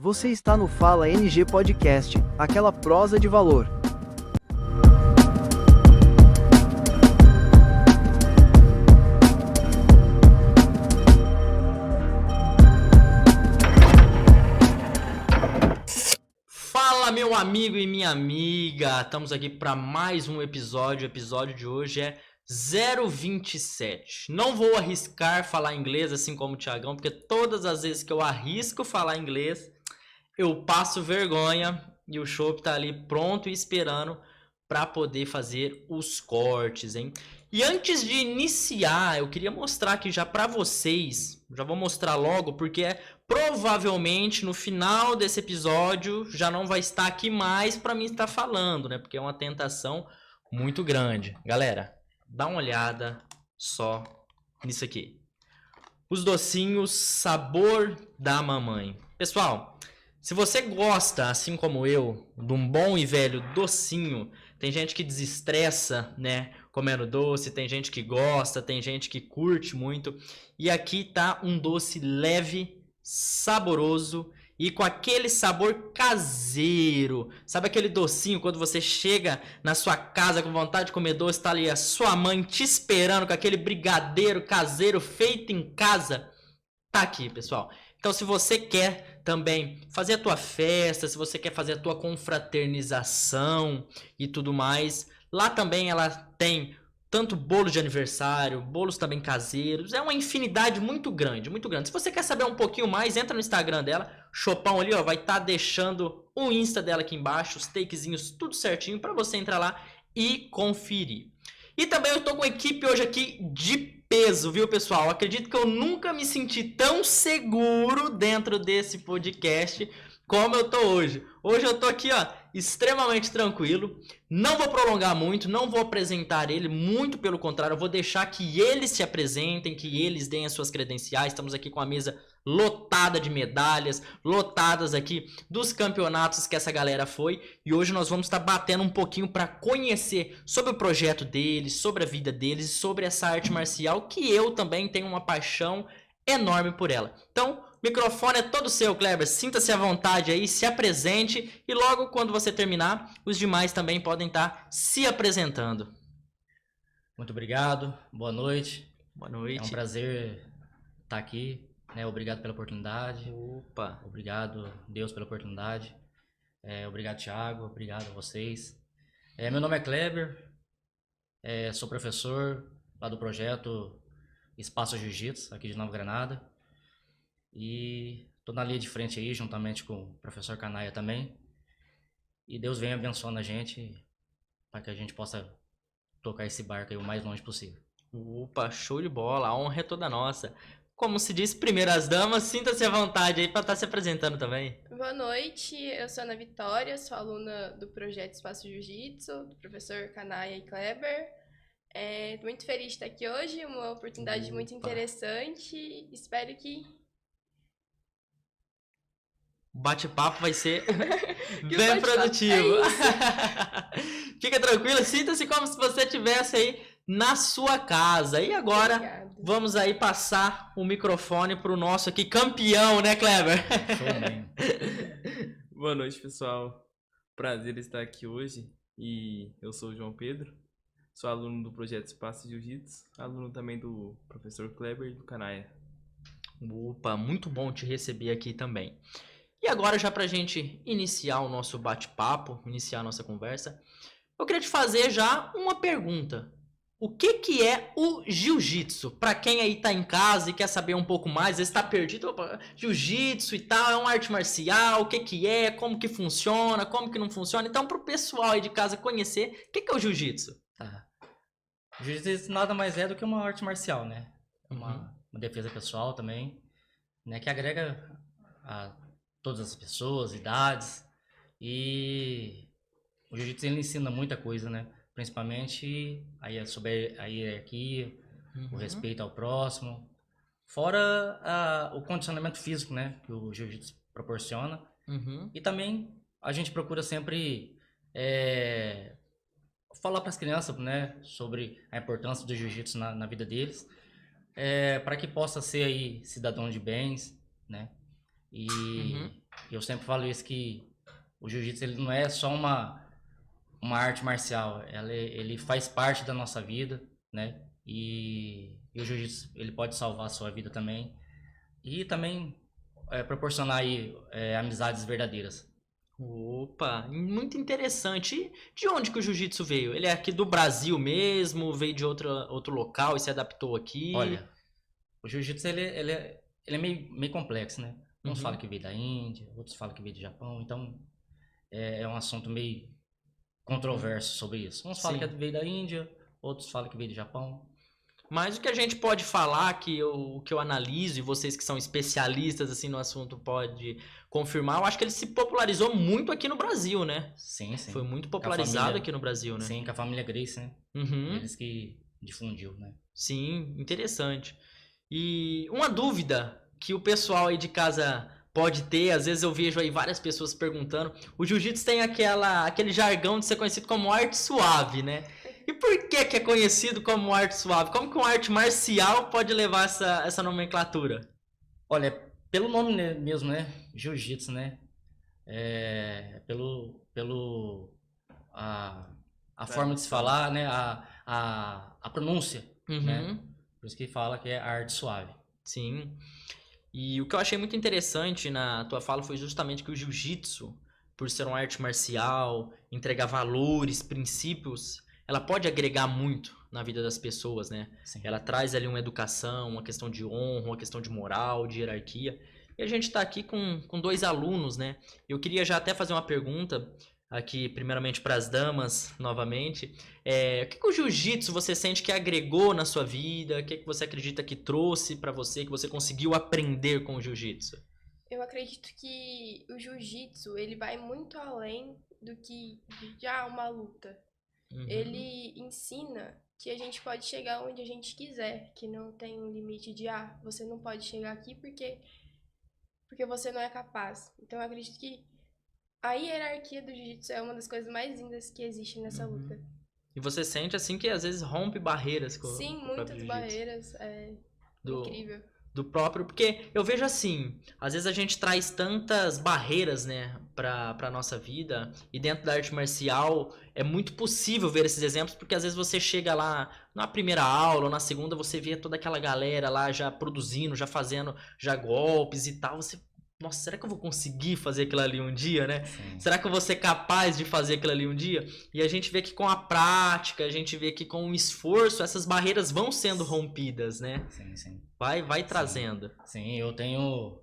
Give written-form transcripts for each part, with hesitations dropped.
Você está no Fala NG Podcast, aquela prosa de valor. Fala, meu amigo e minha amiga, estamos aqui para mais um episódio. O episódio de hoje é 027. Não vou arriscar falar inglês assim como o Thiagão, porque todas as vezes que eu arrisco falar inglês, eu passo vergonha e o Chopp tá ali pronto e esperando para poder fazer os cortes, hein? E antes de iniciar, eu queria mostrar aqui já para vocês, já vou mostrar logo, porque provavelmente no final desse episódio já não vai estar aqui mais para mim estar falando, né? Porque é uma tentação muito grande. Galera, dá uma olhada só nisso aqui. Os docinhos sabor da mamãe. Pessoal, se você gosta, assim como eu, de um bom e velho docinho, tem gente que desestressa, né, comendo doce, tem gente que gosta, tem gente que curte muito. E aqui tá um doce leve, saboroso e com aquele sabor caseiro. Sabe aquele docinho quando você chega na sua casa com vontade de comer doce, tá ali a sua mãe te esperando com aquele brigadeiro caseiro feito em casa? Tá aqui, pessoal. Então, se você quer também fazer a tua festa, se você quer fazer a tua confraternização e tudo mais, lá também ela tem tanto bolos de aniversário, bolos também caseiros, é uma infinidade muito grande, muito grande. Se você quer saber um pouquinho mais, entra no Instagram dela, Chopão ali, ó, vai estar deixando o Insta dela aqui embaixo, os takezinhos, tudo certinho para você entrar lá e conferir. E também eu tô com uma equipe hoje aqui de peso, viu, pessoal? Acredito que eu nunca me senti tão seguro dentro desse podcast como eu tô hoje. Hoje eu tô aqui, ó, extremamente tranquilo. Não vou prolongar muito, não vou apresentar ele, muito pelo contrário, eu vou deixar que eles se apresentem, que eles deem as suas credenciais. Estamos aqui com a mesa lotada de medalhas, lotadas aqui dos campeonatos que essa galera foi. E hoje nós vamos estar batendo um pouquinho para conhecer sobre o projeto deles, sobre a vida deles e sobre essa arte marcial que eu também tenho uma paixão enorme por ela. Então, o microfone é todo seu, Kleber. Sinta-se à vontade aí, se apresente e logo quando você terminar, os demais também podem estar se apresentando. Muito obrigado, boa noite. Boa noite. É um prazer estar aqui, né? Obrigado pela oportunidade. Opa. Obrigado, Deus, pela oportunidade. Obrigado, Thiago. Obrigado a vocês. Meu nome é Kleber, sou professor lá do projeto Espaço Jiu-Jitsu, aqui de Nova Granada. E estou na linha de frente aí, juntamente com o professor Canaia também. E Deus venha abençoando a gente para que a gente possa tocar esse barco aí o mais longe possível. Opa, show de bola, a honra é toda nossa. Como se diz, primeiras damas, sinta-se à vontade aí para estar se apresentando também. Boa noite, eu sou Ana Vitória, sou aluna do projeto Espaço Jiu-Jitsu, do professor Canaia e Kleber. Muito feliz de estar aqui hoje, uma oportunidade muito interessante. Espero que O bate-papo vai ser Que bem bate-papo, produtivo. é Fica tranquila, sinta-se como se você estivesse aí na sua casa. E agora, Obrigada. vamos aí passar o microfone pro nosso aqui campeão, né, Kleber? Show mesmo. Boa noite, pessoal. Prazer estar aqui hoje. E eu sou o João Pedro, sou aluno do projeto Espaço Jiu-Jitsu, aluno também do professor Kleber e do Canaia. Opa, muito bom te receber aqui também. E agora, já pra gente iniciar o nosso bate-papo, iniciar a nossa conversa, eu queria te fazer já uma pergunta. O que é o jiu-jitsu? Pra quem aí tá em casa e quer saber um pouco mais, está perdido, opa, jiu-jitsu e tal, é uma arte marcial, o que é, como que funciona, como que não funciona. Então, pro pessoal aí de casa conhecer, o que é o jiu-jitsu? Tá. Jiu-jitsu nada mais é do que uma arte marcial, né? Uma defesa pessoal também, né? Que agrega a todas as pessoas, idades. E o jiu-jitsu ele ensina muita coisa, né? Principalmente aí sobre a hierarquia, o respeito ao próximo. Fora o condicionamento físico, né? Que o jiu-jitsu proporciona. E também a gente procura sempre falar para as crianças, né? Sobre a importância do jiu-jitsu na vida deles. Para que possa ser aí cidadão de bens, né? E eu sempre falo isso, que o jiu-jitsu ele não é só uma arte marcial, ele faz parte da nossa vida, né? E o jiu-jitsu ele pode salvar a sua vida também. E também proporcionar aí amizades verdadeiras. Opa, muito interessante. E de onde que o jiu-jitsu veio? Ele é aqui do Brasil mesmo? Veio de outro local e se adaptou aqui? Olha, o jiu-jitsu ele é meio complexo, né? Uns Uhum. falam que veio da Índia, outros falam que veio do Japão, então é um assunto meio controverso sobre isso. Uns falam Sim. que veio da Índia, outros falam que veio do Japão. Mas o que a gente pode falar, que eu analiso, e vocês que são especialistas assim no assunto pode confirmar, eu acho que ele se popularizou muito aqui no Brasil, né? Sim, sim. Foi muito Com a popularizado família- aqui no Brasil, né? Sim, com a família Grace, né? Uhum. Eles que difundiu, né? Sim, interessante. E uma dúvida que o pessoal aí de casa pode ter, às vezes eu vejo aí várias pessoas perguntando, o jiu-jitsu tem aquele jargão de ser conhecido como arte suave, né? E por que é conhecido como arte suave? Como que uma arte marcial pode levar essa nomenclatura? Olha, pelo nome mesmo, né? Jiu-jitsu, né? A forma de se falar, né? A pronúncia, né? Uhum. Por isso que fala que é arte suave. Sim. E o que eu achei muito interessante na tua fala foi justamente que o jiu-jitsu, por ser uma arte marcial, entregar valores, princípios, ela pode agregar muito na vida das pessoas, né? Sim. Ela traz ali uma educação, uma questão de honra, uma questão de moral, de hierarquia. E a gente está aqui com 2 alunos, né? Eu queria já até fazer uma pergunta aqui, primeiramente para as damas, novamente. O que o jiu-jitsu você sente que agregou na sua vida? O que você acredita que trouxe para você, que você conseguiu aprender com o jiu-jitsu? Eu acredito que o jiu-jitsu, ele vai muito além do que já uma luta. Uhum. Ele ensina que a gente pode chegar onde a gente quiser, que não tem um limite de, você não pode chegar aqui porque você não é capaz. Então eu acredito que a hierarquia do jiu-jitsu é uma das coisas mais lindas que existe nessa luta. E você sente assim que às vezes rompe barreiras com Sim, com o próprio muitas jiu-jitsu. barreiras, incrível. Do próprio, porque eu vejo assim, às vezes a gente traz tantas barreiras, né, pra nossa vida, e dentro da arte marcial é muito possível ver esses exemplos, porque às vezes você chega lá na primeira aula ou na segunda, você vê toda aquela galera lá já produzindo, já fazendo já golpes e tal, você, nossa, será que eu vou conseguir fazer aquilo ali um dia, né? Sim. Será que eu vou ser capaz de fazer aquilo ali um dia? E a gente vê que com a prática, a gente vê que com o esforço, essas barreiras vão sendo rompidas, né? Sim, sim. Vai trazendo. Sim, eu tenho.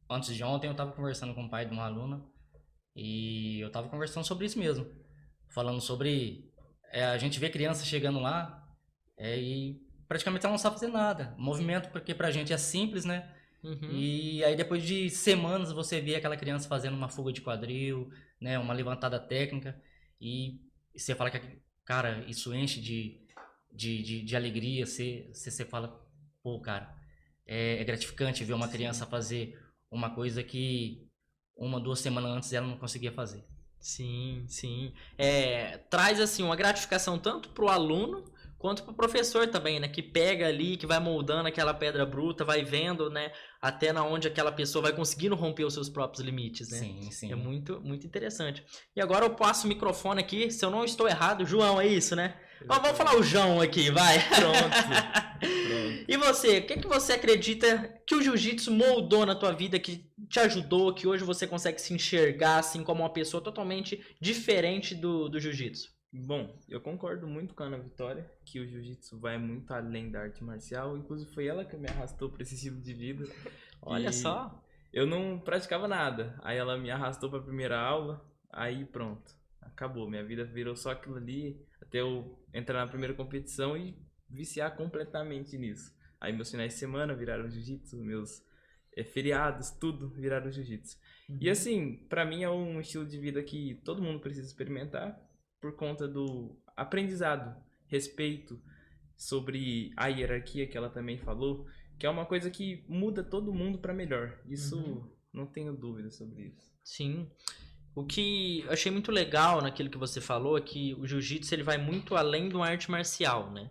Antes de ontem eu estava conversando com o pai de uma aluna e eu estava conversando sobre isso mesmo. Falando sobre. A gente vê criança chegando lá e praticamente ela não sabe fazer nada. Movimento, porque pra gente é simples, né? Uhum. E aí depois de semanas você vê aquela criança fazendo uma fuga de quadril, né? Uma levantada técnica e você fala que, cara, isso enche de alegria. Você fala, pô, cara, é gratificante ver uma criança fazer uma coisa que 1, 2 semanas antes ela não conseguia fazer. Sim, sim. Traz assim uma gratificação tanto pro aluno quanto pro professor também, né? Que pega ali, que vai moldando aquela pedra bruta, vai vendo, né? Até na onde aquela pessoa vai conseguindo romper os seus próprios limites, né? Sim, sim. É muito, muito interessante. E agora eu passo o microfone aqui, se eu não estou errado, João, é isso, né? Vamos falar o João aqui, vai. Pronto. E você, o que você acredita que o jiu-jitsu moldou na tua vida, que te ajudou, que hoje você consegue se enxergar assim como uma pessoa totalmente diferente do jiu-jitsu? Bom, eu concordo muito com a Ana Vitória, que o jiu-jitsu vai muito além da arte marcial. Inclusive foi ela que me arrastou para esse estilo de vida. Olha E só. eu não praticava nada. Aí ela me arrastou para a primeira aula, aí pronto. Acabou, minha vida virou só aquilo ali, até eu entrar na primeira competição e viciar completamente nisso. Aí meus finais de semana viraram jiu-jitsu, meus feriados, tudo viraram jiu-jitsu. E assim, pra mim é um estilo de vida que todo mundo precisa experimentar por conta do aprendizado, respeito sobre a hierarquia que ela também falou, que é uma coisa que muda todo mundo pra melhor. Isso, não tenho dúvida sobre isso. Sim. O que eu achei muito legal naquilo que você falou é que o jiu-jitsu ele vai muito além de uma arte marcial, né?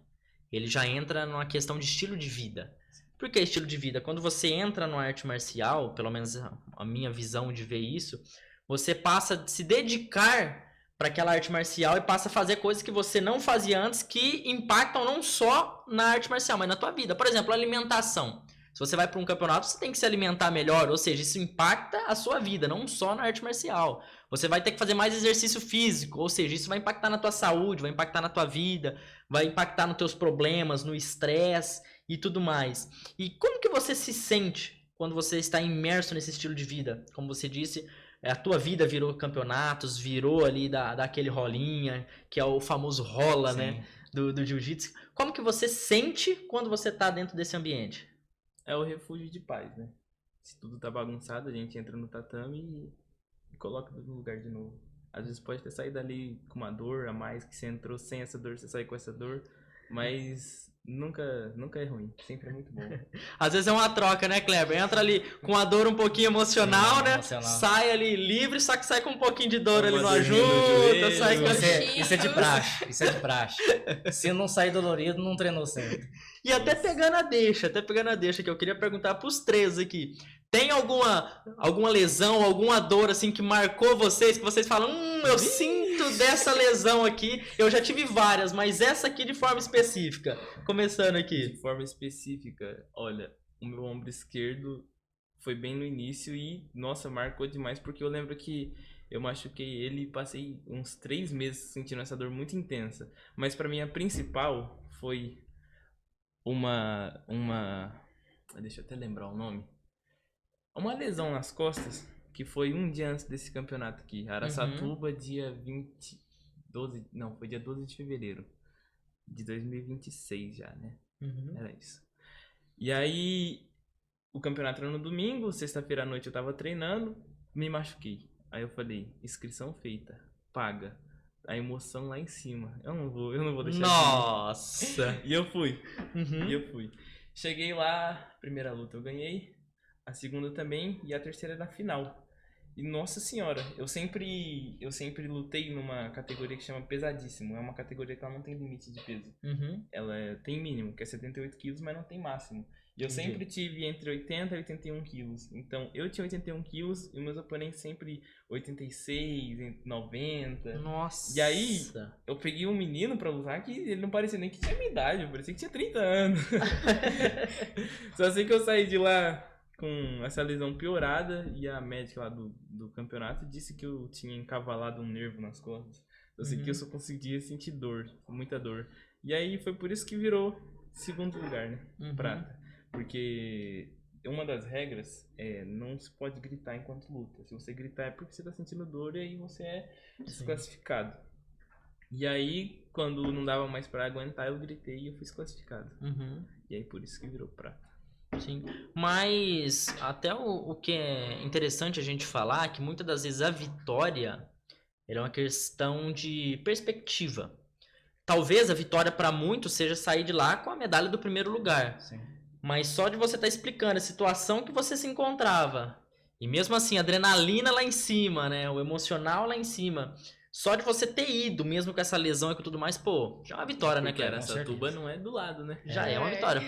Ele já entra numa questão de estilo de vida. Por que estilo de vida? Quando você entra no arte marcial, pelo menos a minha visão de ver isso, você passa a se dedicar para aquela arte marcial e passa a fazer coisas que você não fazia antes que impactam não só na arte marcial, mas na tua vida. Por exemplo, alimentação. Se você vai para um campeonato, você tem que se alimentar melhor, ou seja, isso impacta a sua vida, não só na arte marcial. Você vai ter que fazer mais exercício físico, ou seja, isso vai impactar na tua saúde, vai impactar na tua vida, vai impactar nos teus problemas, no estresse e tudo mais. E como que você se sente quando você está imerso nesse estilo de vida? Como você disse, a tua vida virou campeonatos, virou ali daquele rolinha, que é o famoso rola, Sim. né, do jiu-jitsu. Como que você sente quando você está dentro desse ambiente? É o refúgio de paz, né? Se tudo tá bagunçado, a gente entra no tatame e coloca tudo no lugar de novo. Às vezes pode ter saído ali com uma dor a mais, que você entrou sem essa dor, você sai com essa dor, mas nunca é ruim, sempre é muito bom. Às vezes é uma troca, né, Kleber? Entra ali com a dor um pouquinho emocional, Sim, né? emocional. Sai ali livre, só que sai com um pouquinho de dor Uma ali no dorzinha no ajuda, joelho. sai com... Isso é de praxe, isso é de praxe. Se não sair dolorido, não treinou certo. E até pegando a deixa, que eu queria perguntar pros três aqui. Tem alguma lesão, alguma dor assim que marcou vocês, que vocês falam, eu sinto dessa lesão aqui, eu já tive várias, mas essa aqui de forma específica. Começando aqui. De forma específica, olha, o meu ombro esquerdo foi bem no início e, nossa, marcou demais, porque eu lembro que eu machuquei ele e passei uns 3 meses sentindo essa dor muito intensa. Mas pra mim a principal foi deixa eu até lembrar o nome. Uma lesão nas costas, que foi um dia antes desse campeonato aqui. Araçatuba, dia 12 de fevereiro de 2026 já, né? Era isso. E aí, o campeonato era no domingo, sexta-feira à noite eu tava treinando, me machuquei. Aí eu falei, inscrição feita, paga. A emoção lá em cima. Eu não vou deixar de ir. Nossa! E eu fui. Uhum. E eu fui. Cheguei lá, primeira luta eu ganhei, a segunda também e a terceira na final. E nossa senhora, eu sempre lutei numa categoria que chama pesadíssimo. É uma categoria que ela não tem limite de peso. Uhum. Ela tem mínimo, que é 78 quilos, mas não tem máximo. E eu Entendi. sempre tive entre 80 e 81 quilos. Então eu tinha 81 quilos e meus oponentes sempre 86, 90. Nossa! E aí, eu peguei um menino pra lutar que ele não parecia nem que tinha minha idade, parecia que tinha 30 anos. Só sei que eu saí de lá com essa lesão piorada e a médica lá do campeonato disse que eu tinha encavalado um nervo nas costas. Eu sei que eu só conseguia sentir dor, muita dor. E aí foi por isso que virou segundo lugar, né? Prata. Porque uma das regras é não se pode gritar enquanto luta. Se você gritar é porque você tá sentindo dor e aí você é desclassificado. E aí, quando não dava mais pra aguentar, eu gritei e eu fui desclassificado. E aí por isso que virou prata. Sim, mas até o que é interessante a gente falar é que muitas das vezes a vitória ela é uma questão de perspectiva. Talvez a vitória para muitos seja sair de lá com a medalha do primeiro lugar. Sim. Mas só de você estar explicando a situação que você se encontrava. E mesmo assim, a adrenalina lá em cima, né? O emocional lá em cima. Só de você ter ido, mesmo com essa lesão e com tudo mais, pô, já é uma vitória, né, Porque Clara? Araçatuba não é do lado, né? Já é uma vitória.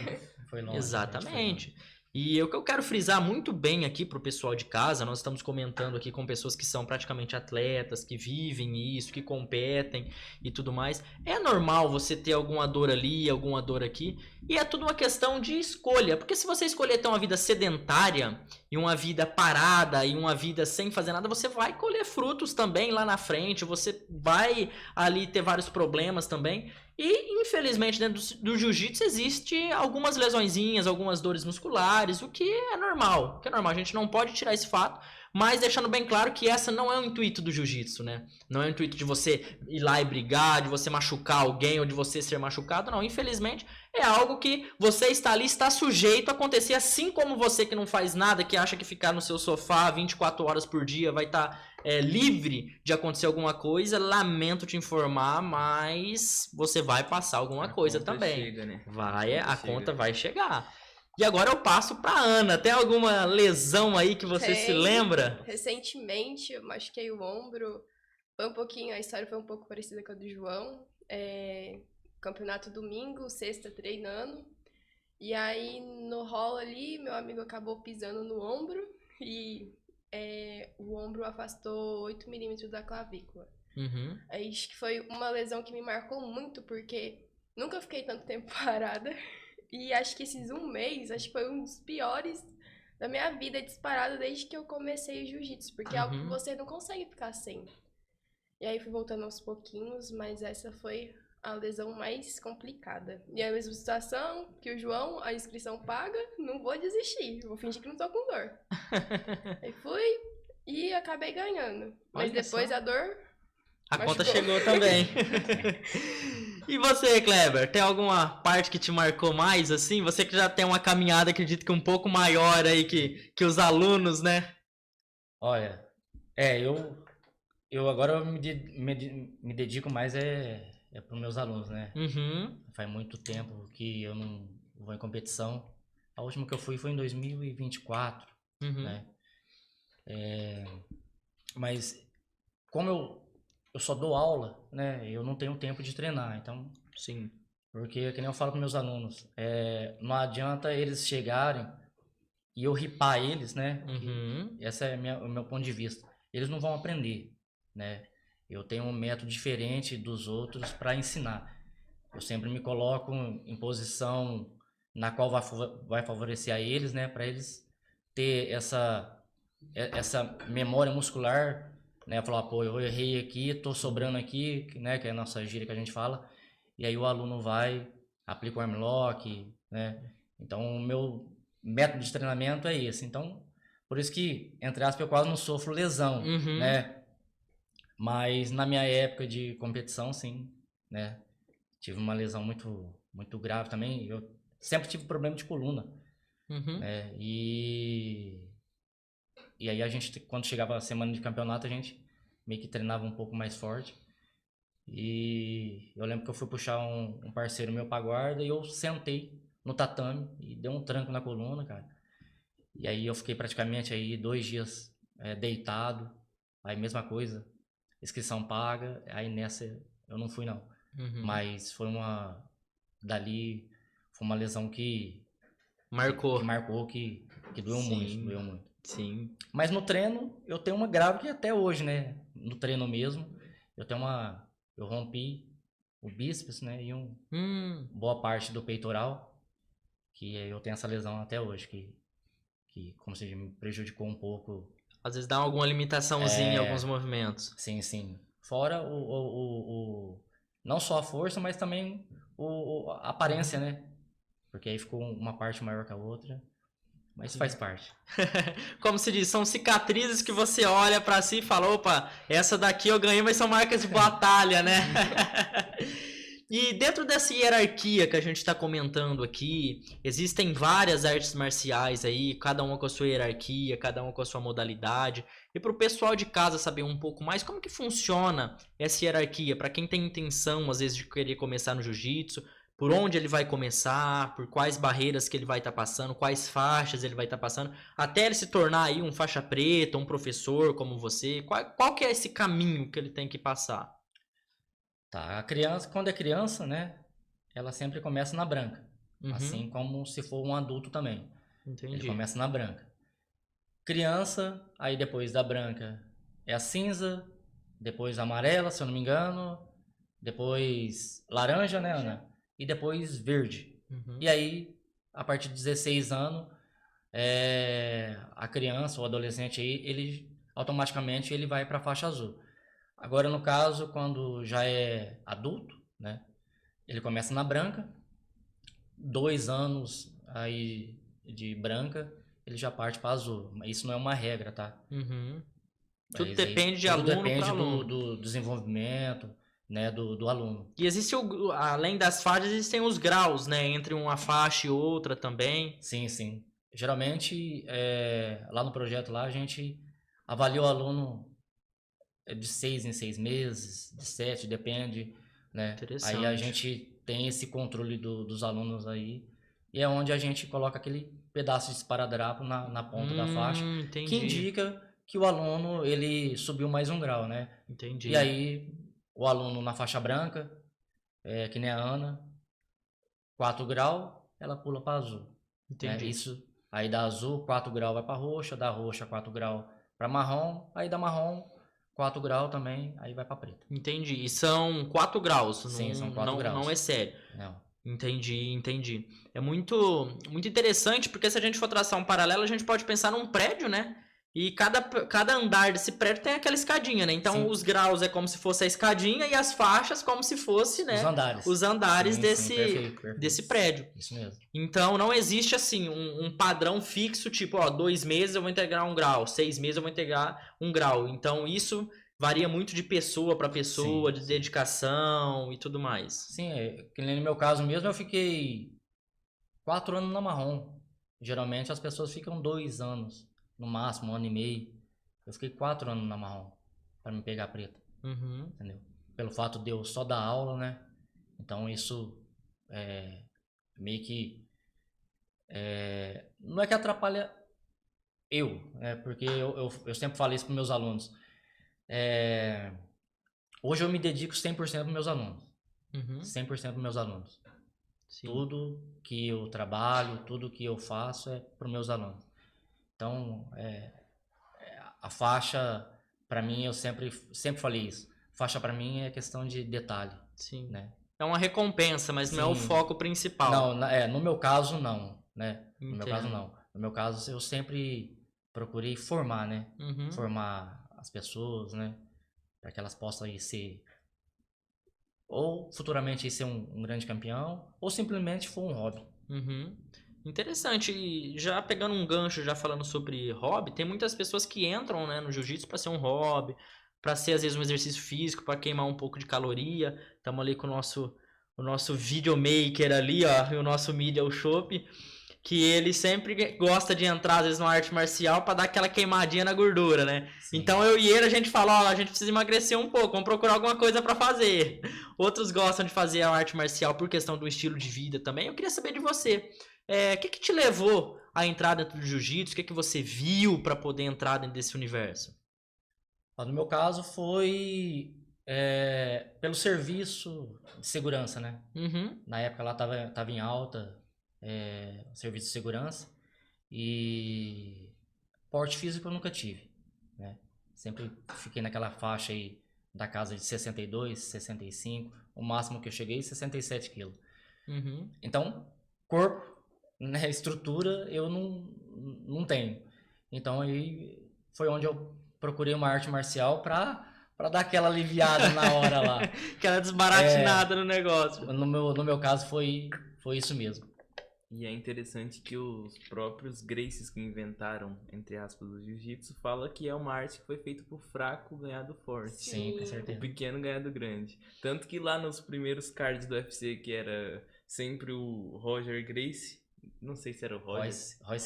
Foi longe. Exatamente. E o que eu quero frisar muito bem aqui pro pessoal de casa, nós estamos comentando aqui com pessoas que são praticamente atletas, que vivem isso, que competem e tudo mais. É normal você ter alguma dor ali, alguma dor aqui, e é tudo uma questão de escolha, porque se você escolher ter uma vida sedentária e uma vida parada e uma vida sem fazer nada, você vai colher frutos também lá na frente, você vai ali ter vários problemas também. E, infelizmente, dentro do jiu-jitsu existe algumas lesõezinhas, algumas dores musculares, o que é normal. O que é normal, a gente não pode tirar esse fato, mas deixando bem claro que essa não é o intuito do jiu-jitsu, né? Não é o intuito de você ir lá e brigar, de você machucar alguém ou de você ser machucado, não. Infelizmente, é algo que você está ali, está sujeito a acontecer, assim como você que não faz nada, que acha que ficar no seu sofá 24 horas por dia vai estar livre de acontecer alguma coisa. Lamento te informar, mas você vai passar alguma coisa também. Chega, né? A conta vai chegar. E agora eu passo pra Ana. Tem alguma lesão aí que você se lembra? Recentemente eu machuquei o ombro. A história foi um pouco parecida com a do João. Campeonato domingo, sexta treinando. E aí, no rolo ali, meu amigo acabou pisando no ombro e o ombro afastou 8 milímetros da clavícula. Uhum. Aí, acho que foi uma lesão que me marcou muito, porque nunca fiquei tanto tempo parada. E acho que esses um mês, acho que foi um dos piores da minha vida, disparado desde que eu comecei jiu-jitsu. Porque é algo que Uhum. você não consegue ficar sem. E aí fui voltando aos pouquinhos, mas essa foi a lesão mais complicada. E a mesma situação que o João, a inscrição paga, não vou desistir, vou fingir que não tô com dor. Aí fui e acabei ganhando. Mas Olha depois só. a dor A conta machucou. chegou também. E você, Kleber, tem alguma parte que te marcou mais, assim? Você que já tem uma caminhada, acredito que um pouco maior aí que os alunos, né? Olha, eu agora me dedico mais para os meus alunos, né? Uhum, Faz muito tempo que eu não vou em competição. A última que eu fui foi em 2024, uhum, né? Mas como eu só dou aula, né? Eu não tenho tempo de treinar, então, sim. porque que nem eu falo para meus alunos, não adianta eles chegarem e eu ripar eles, né? Uhum, Esse é o meu ponto de vista. Eles não vão aprender, né? Eu tenho um método diferente dos outros para ensinar. Eu sempre me coloco em posição na qual vai favorecer a eles, né? Para eles ter essa memória muscular, né? Falar, pô, eu errei aqui, tô sobrando aqui, né? Que é a nossa gíria que a gente fala. E aí o aluno vai, aplica o armlock, né? Então o meu método de treinamento é esse. Então, por isso que, entre aspas, eu quase não sofro lesão, uhum. né? Mas na minha época de competição, sim, né? Tive uma lesão muito grave também. Eu sempre tive problema de coluna, Uhum. né? E aí a gente, quando chegava a semana de campeonato, a gente meio que treinava um pouco mais forte. E eu lembro que eu fui puxar um parceiro meu pra guarda e eu sentei no tatame e deu um tranco na coluna, cara. E aí eu fiquei praticamente aí 2 dias deitado. Aí mesma coisa, inscrição paga. Aí nessa eu não fui não. Uhum. Mas dali foi uma lesão que Marcou. marcou, que doeu muito, Sim, doeu muito. sim. Mas no treino, eu tenho uma grave que até hoje, né? No treino mesmo, eu rompi o bíceps, né? E boa parte do peitoral, que eu tenho essa lesão até hoje, que como se diz, me prejudicou um pouco. Às vezes dá alguma limitaçãozinha em alguns movimentos. Sim, sim. Fora não só a força, mas também a aparência, né? Porque aí ficou uma parte maior que a outra. Mas faz parte. Como se diz, são cicatrizes que você olha pra si e fala, opa, essa daqui eu ganhei, mas são marcas de batalha, né? E dentro dessa hierarquia que a gente está comentando aqui, existem várias artes marciais aí, cada uma com a sua hierarquia, cada uma com a sua modalidade. E para o pessoal de casa saber um pouco mais, como que funciona essa hierarquia? Para quem tem intenção, às vezes, de querer começar no jiu-jitsu, por onde ele vai começar, por quais barreiras que ele vai estar passando, quais faixas ele vai estar passando, até ele se tornar aí um faixa preta, um professor como você. Qual que é esse caminho que ele tem que passar? Tá, a criança, quando é criança, né? Ela sempre começa na branca. Uhum. Assim como se for um adulto também. Ele Entendi. começa na branca. Criança, aí depois da branca é a cinza, depois a amarela, se eu não me engano, depois laranja, né, Ana? E depois verde. Uhum. E aí, a partir de 16 anos, a criança ou adolescente aí, ele automaticamente ele vai para a faixa azul. Agora, no caso, quando já é adulto, né, ele começa na branca, 2 anos aí de branca, ele já parte para azul. Mas isso não é uma regra, tá? Uhum. Tudo Mas aí, depende de tudo aluno para depende aluno. do desenvolvimento, né, do aluno. E existe, além das faixas, existem os graus, né? Entre uma faixa e outra também. Sim, sim. Geralmente, lá no projeto lá, a gente avalia o aluno de 6 em 6 meses, de 7, depende, né? Interessante. Aí a gente tem esse controle dos alunos aí, e é onde a gente coloca aquele pedaço de esparadrapo na ponta da faixa, que Entendi. indica que o aluno, ele subiu mais um grau, né? Entendi. E aí, o aluno na faixa branca, que nem a Ana, 4 graus, ela pula para azul. Entendi. Isso, aí da azul, 4 graus vai para roxa, da roxa, 4 graus para marrom, aí da marrom, 4 graus também, aí vai para preta. Entendi. E são 4 graus. Sim, são 4 graus. Não é sério. Não. Entendi. É muito interessante, porque se a gente for traçar um paralelo, a gente pode pensar num prédio, né? E cada andar desse prédio tem aquela escadinha, né? Então, Sim. os graus é como se fosse a escadinha e as faixas como se fosse, né? Os andares. Sim, Sim, perfeito. desse prédio. Isso mesmo. Então, não existe, assim, um padrão fixo, tipo, 2 meses eu vou integrar 1 grau, 6 meses eu vou integrar 1 grau. Então, isso varia muito de pessoa para pessoa, de dedicação e tudo mais. Sim, que nem no meu caso mesmo, eu fiquei 4 anos na marrom. Geralmente as pessoas ficam 2 anos, no máximo, 1 ano e meio. Eu fiquei 4 anos na marrom para me pegar a preta, Uhum. entendeu? Pelo fato de eu só dar aula, né? Então isso meio que não é que atrapalha eu, né? Porque eu sempre falo isso para meus alunos. Hoje eu me dedico 100% para meus alunos. Uhum. 100% para meus alunos. Sim. Tudo que eu trabalho, tudo que eu faço é para os meus alunos. Então, a faixa, para mim, eu sempre falei isso. Faixa para mim é questão de detalhe. Sim. Né? É uma recompensa, mas não é o Sim. foco principal. Não, no meu caso, não. Né? No meu Entendo. caso, não. No meu caso, eu sempre procurei formar, né? Uhum. Formar as pessoas, né? Para que elas possam aí ser, ou futuramente aí ser um grande campeão, ou simplesmente for um hobby. Uhum. Interessante. E já pegando um gancho, já falando sobre hobby, tem muitas pessoas que entram, né, no jiu-jitsu para ser um hobby, para ser às vezes um exercício físico, para queimar um pouco de caloria. Estamos ali com o nosso videomaker ali, ó, e o nosso Media, o Chopp, que ele sempre gosta de entrar, às vezes, numa arte marcial para dar aquela queimadinha na gordura, né? Sim. Então eu e ele, a gente fala, ó, a gente precisa emagrecer um pouco, vamos procurar alguma coisa para fazer. Outros gostam de fazer a arte marcial por questão do estilo de vida também. Eu queria saber de você, o que te levou a entrar dentro do jiu-jitsu? O que você viu para poder entrar dentro desse universo? No meu caso foi pelo serviço de segurança, né? Uhum. Na época lá tava em alta o serviço de segurança, e porte físico eu nunca tive, né? Sempre fiquei naquela faixa aí da casa de 62, 65, o máximo que eu cheguei 67 quilos. Uhum. Então, corpo, né, estrutura eu não tenho. Então aí foi onde eu procurei uma arte marcial para dar aquela aliviada na hora lá. Aquela desbaratinada no negócio. No meu caso foi isso mesmo. E é interessante que os próprios Gracies que inventaram, entre aspas, o jiu-jitsu, fala que é uma arte que foi feita pro fraco ganhar do forte. Sim, com O certeza. pequeno ganhar do grande. Tanto que lá nos primeiros cards do UFC, que era sempre o Roger Gracie, não sei se era o Roger.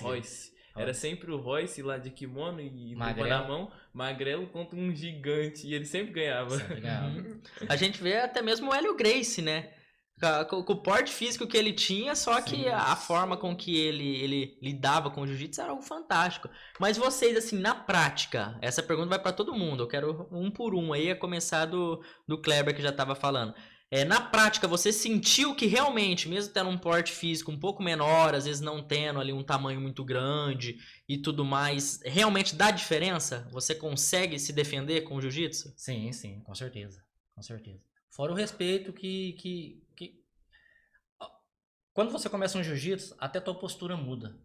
Royce. Era sempre o Royce lá de kimono e luva na mão, magrelo contra um gigante, e ele sempre ganhava. Sempre ganhava. Uhum. A gente vê até mesmo o Hélio Gracie, né? Com o porte físico que ele tinha, só que a forma com que ele lidava com o jiu-jitsu era algo fantástico. Mas vocês, assim, na prática, essa pergunta vai para todo mundo, eu quero um por um aí, a começar do Kleber, que já estava falando. Na prática, você sentiu que realmente, mesmo tendo um porte físico um pouco menor, às vezes não tendo ali um tamanho muito grande e tudo mais, realmente dá diferença? Você consegue se defender com o jiu-jitsu? Sim, com certeza. Com certeza. Fora o respeito que quando você começa um jiu-jitsu, até a tua postura muda.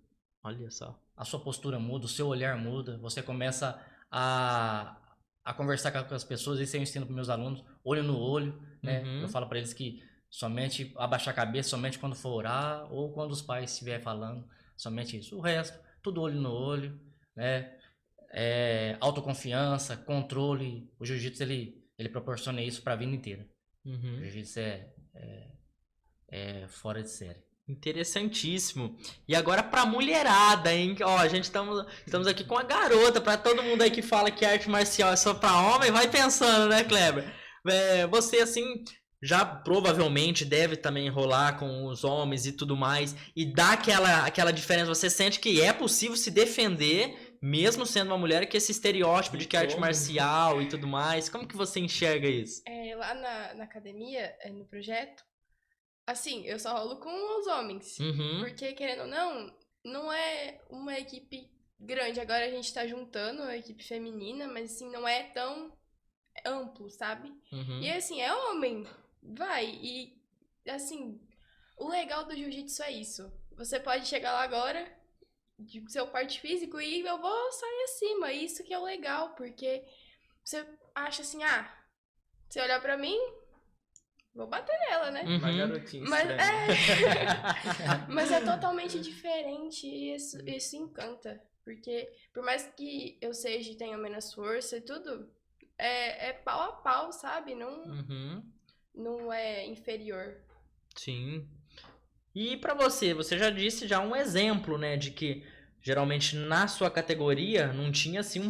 Olha só. A sua postura muda, o seu olhar muda, você começa a conversar com as pessoas. Isso eu ensino para meus alunos, olho no olho, né? Uhum. Eu falo para eles que somente abaixar a cabeça, somente quando for orar, ou quando os pais estiverem falando, somente isso. O resto, tudo olho no olho, né? Autoconfiança, controle. O jiu-jitsu, ele proporciona isso para a vida inteira. Uhum. O jiu-jitsu é fora de série. Interessantíssimo. E agora pra mulherada, hein? Ó, a gente estamos aqui com a garota, pra todo mundo aí que fala que arte marcial é só pra homem, vai pensando, né, Kleber? Você, assim, já provavelmente deve também rolar com os homens e tudo mais, e dá aquela diferença. Você sente que é possível se defender, mesmo sendo uma mulher, que esse estereótipo de que arte marcial e tudo mais. Como que você enxerga isso? Lá na academia, no projeto, assim, eu só rolo com os homens. Uhum. Porque, querendo ou não, não é uma equipe grande. Agora a gente tá juntando a equipe feminina, mas assim, não é tão amplo, sabe? Uhum. E assim, é homem, vai. E assim, o legal do jiu-jitsu é isso. Você pode chegar lá agora, de seu porte físico, e eu vou sair acima. Isso que é o legal, porque você acha assim, você olhar pra mim, vou bater nela, né? Uma Uhum. garotinha Mas estranha. mas é totalmente diferente e isso encanta. Porque por mais que eu seja e tenha menos força e tudo, é pau a pau, sabe? Uhum. Não é inferior. Sim. E pra você já disse já um exemplo, né, de que geralmente na sua categoria não tinha assim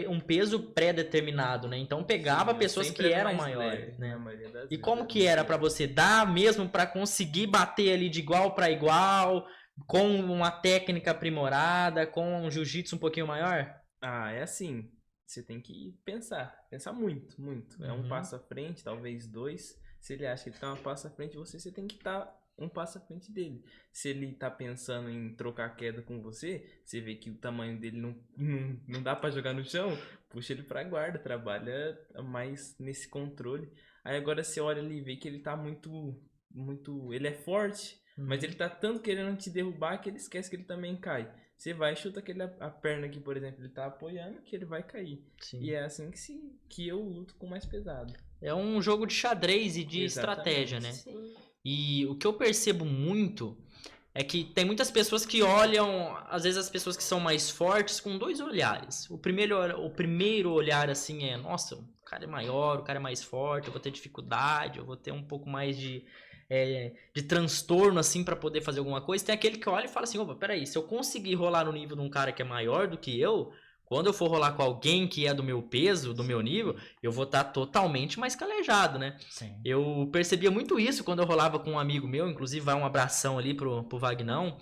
um peso pré-determinado, né? Então pegava Sim, eu pessoas sempre que era eram mais maiores, leve, né? na maioria das E vezes como era que mais era pra leve. você dar mesmo pra conseguir bater ali de igual pra igual, com uma técnica aprimorada, com um jiu-jitsu um pouquinho maior? É assim, você tem que pensar muito, muito. É um Uhum. passo à frente, talvez dois. Se ele acha que ele tá um passo à frente de você tem que estar um passo à frente dele. Se ele tá pensando em trocar queda com você vê que o tamanho dele não dá pra jogar no chão, puxa ele pra guarda, trabalha mais nesse controle. Aí agora você olha ali e vê que ele tá muito, ele é forte, mas ele tá tanto querendo te derrubar que ele esquece que ele também cai. Você vai e chuta a perna que, por exemplo, ele tá apoiando, que ele vai cair. Sim. E é assim que eu luto com mais pesado. É um jogo de xadrez e de Exatamente. estratégia, né? Sim. E o que eu percebo muito é que tem muitas pessoas que olham, às vezes as pessoas que são mais fortes, com dois olhares. O primeiro olhar assim é, nossa, o cara é maior, o cara é mais forte, eu vou ter dificuldade, eu vou ter um pouco mais de transtorno assim pra poder fazer alguma coisa. Tem aquele que olha e fala assim, opa, peraí, se eu conseguir rolar no nível de um cara que é maior do que eu, quando eu for rolar com alguém que é do meu peso, do meu nível, eu vou estar totalmente mais calejado, né? Sim. Eu percebia muito isso quando eu rolava com um amigo meu, inclusive vai um abração ali pro Vagnão.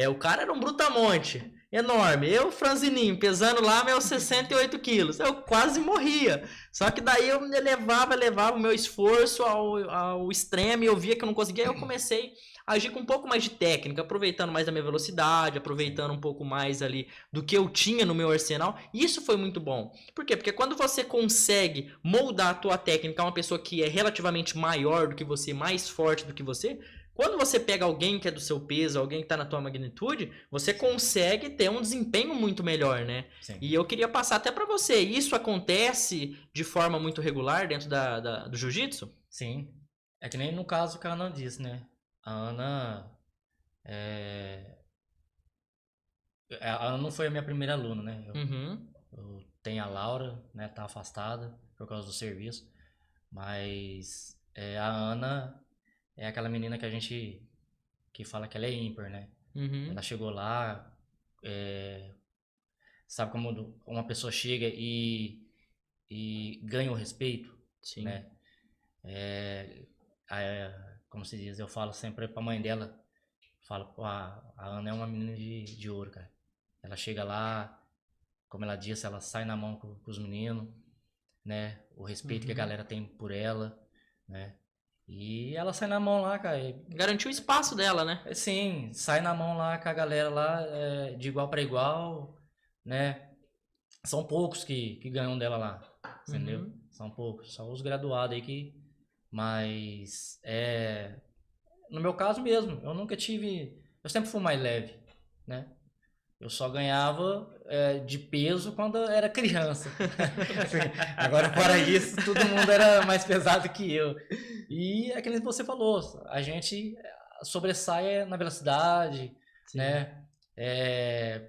O cara era um brutamonte, enorme. Eu, franzininho, pesando lá meus 68 quilos. Eu quase morria. Só que daí eu elevava o meu esforço ao extremo e eu via que eu não conseguia. Aí eu comecei a agir com um pouco mais de técnica, aproveitando mais da minha velocidade, aproveitando um pouco mais ali do que eu tinha no meu arsenal. E isso foi muito bom. Por quê? Porque quando você consegue moldar a tua técnica a uma pessoa que é relativamente maior do que você, mais forte do que você, quando você pega alguém que é do seu peso, alguém que tá na tua magnitude, você consegue ter um desempenho muito melhor, né? Sim. E eu queria passar até pra você, isso acontece de forma muito regular dentro do jiu-jitsu? Sim. É que nem no caso que a Ana disse, né? A Ana não foi a minha primeira aluna, né? Eu tenho a Laura, né? Tá afastada por causa do serviço. Mas a Ana é aquela menina que a gente que fala que ela é ímpar, né? Ela chegou lá, sabe como uma pessoa chega e ganha o respeito, Sim. né? Como se diz, eu falo sempre pra mãe dela, falo, pô, a Ana é uma menina de ouro, cara. Ela chega lá, como ela disse, ela sai na mão com os meninos, né? O respeito que a galera tem por ela, né? E ela sai na mão lá, cara. Garantiu o espaço dela, né? Sim, sai na mão lá com a galera lá, de igual para igual, né? São poucos que ganham dela lá, entendeu? São poucos, só os graduados aí que... Mas, no meu caso mesmo, eu nunca tive... Eu sempre fui mais leve, né? Eu só ganhava de peso quando eu era criança. Agora, fora isso, todo mundo era mais pesado que eu. E é que nem você falou, a gente sobressai na velocidade, Sim. né?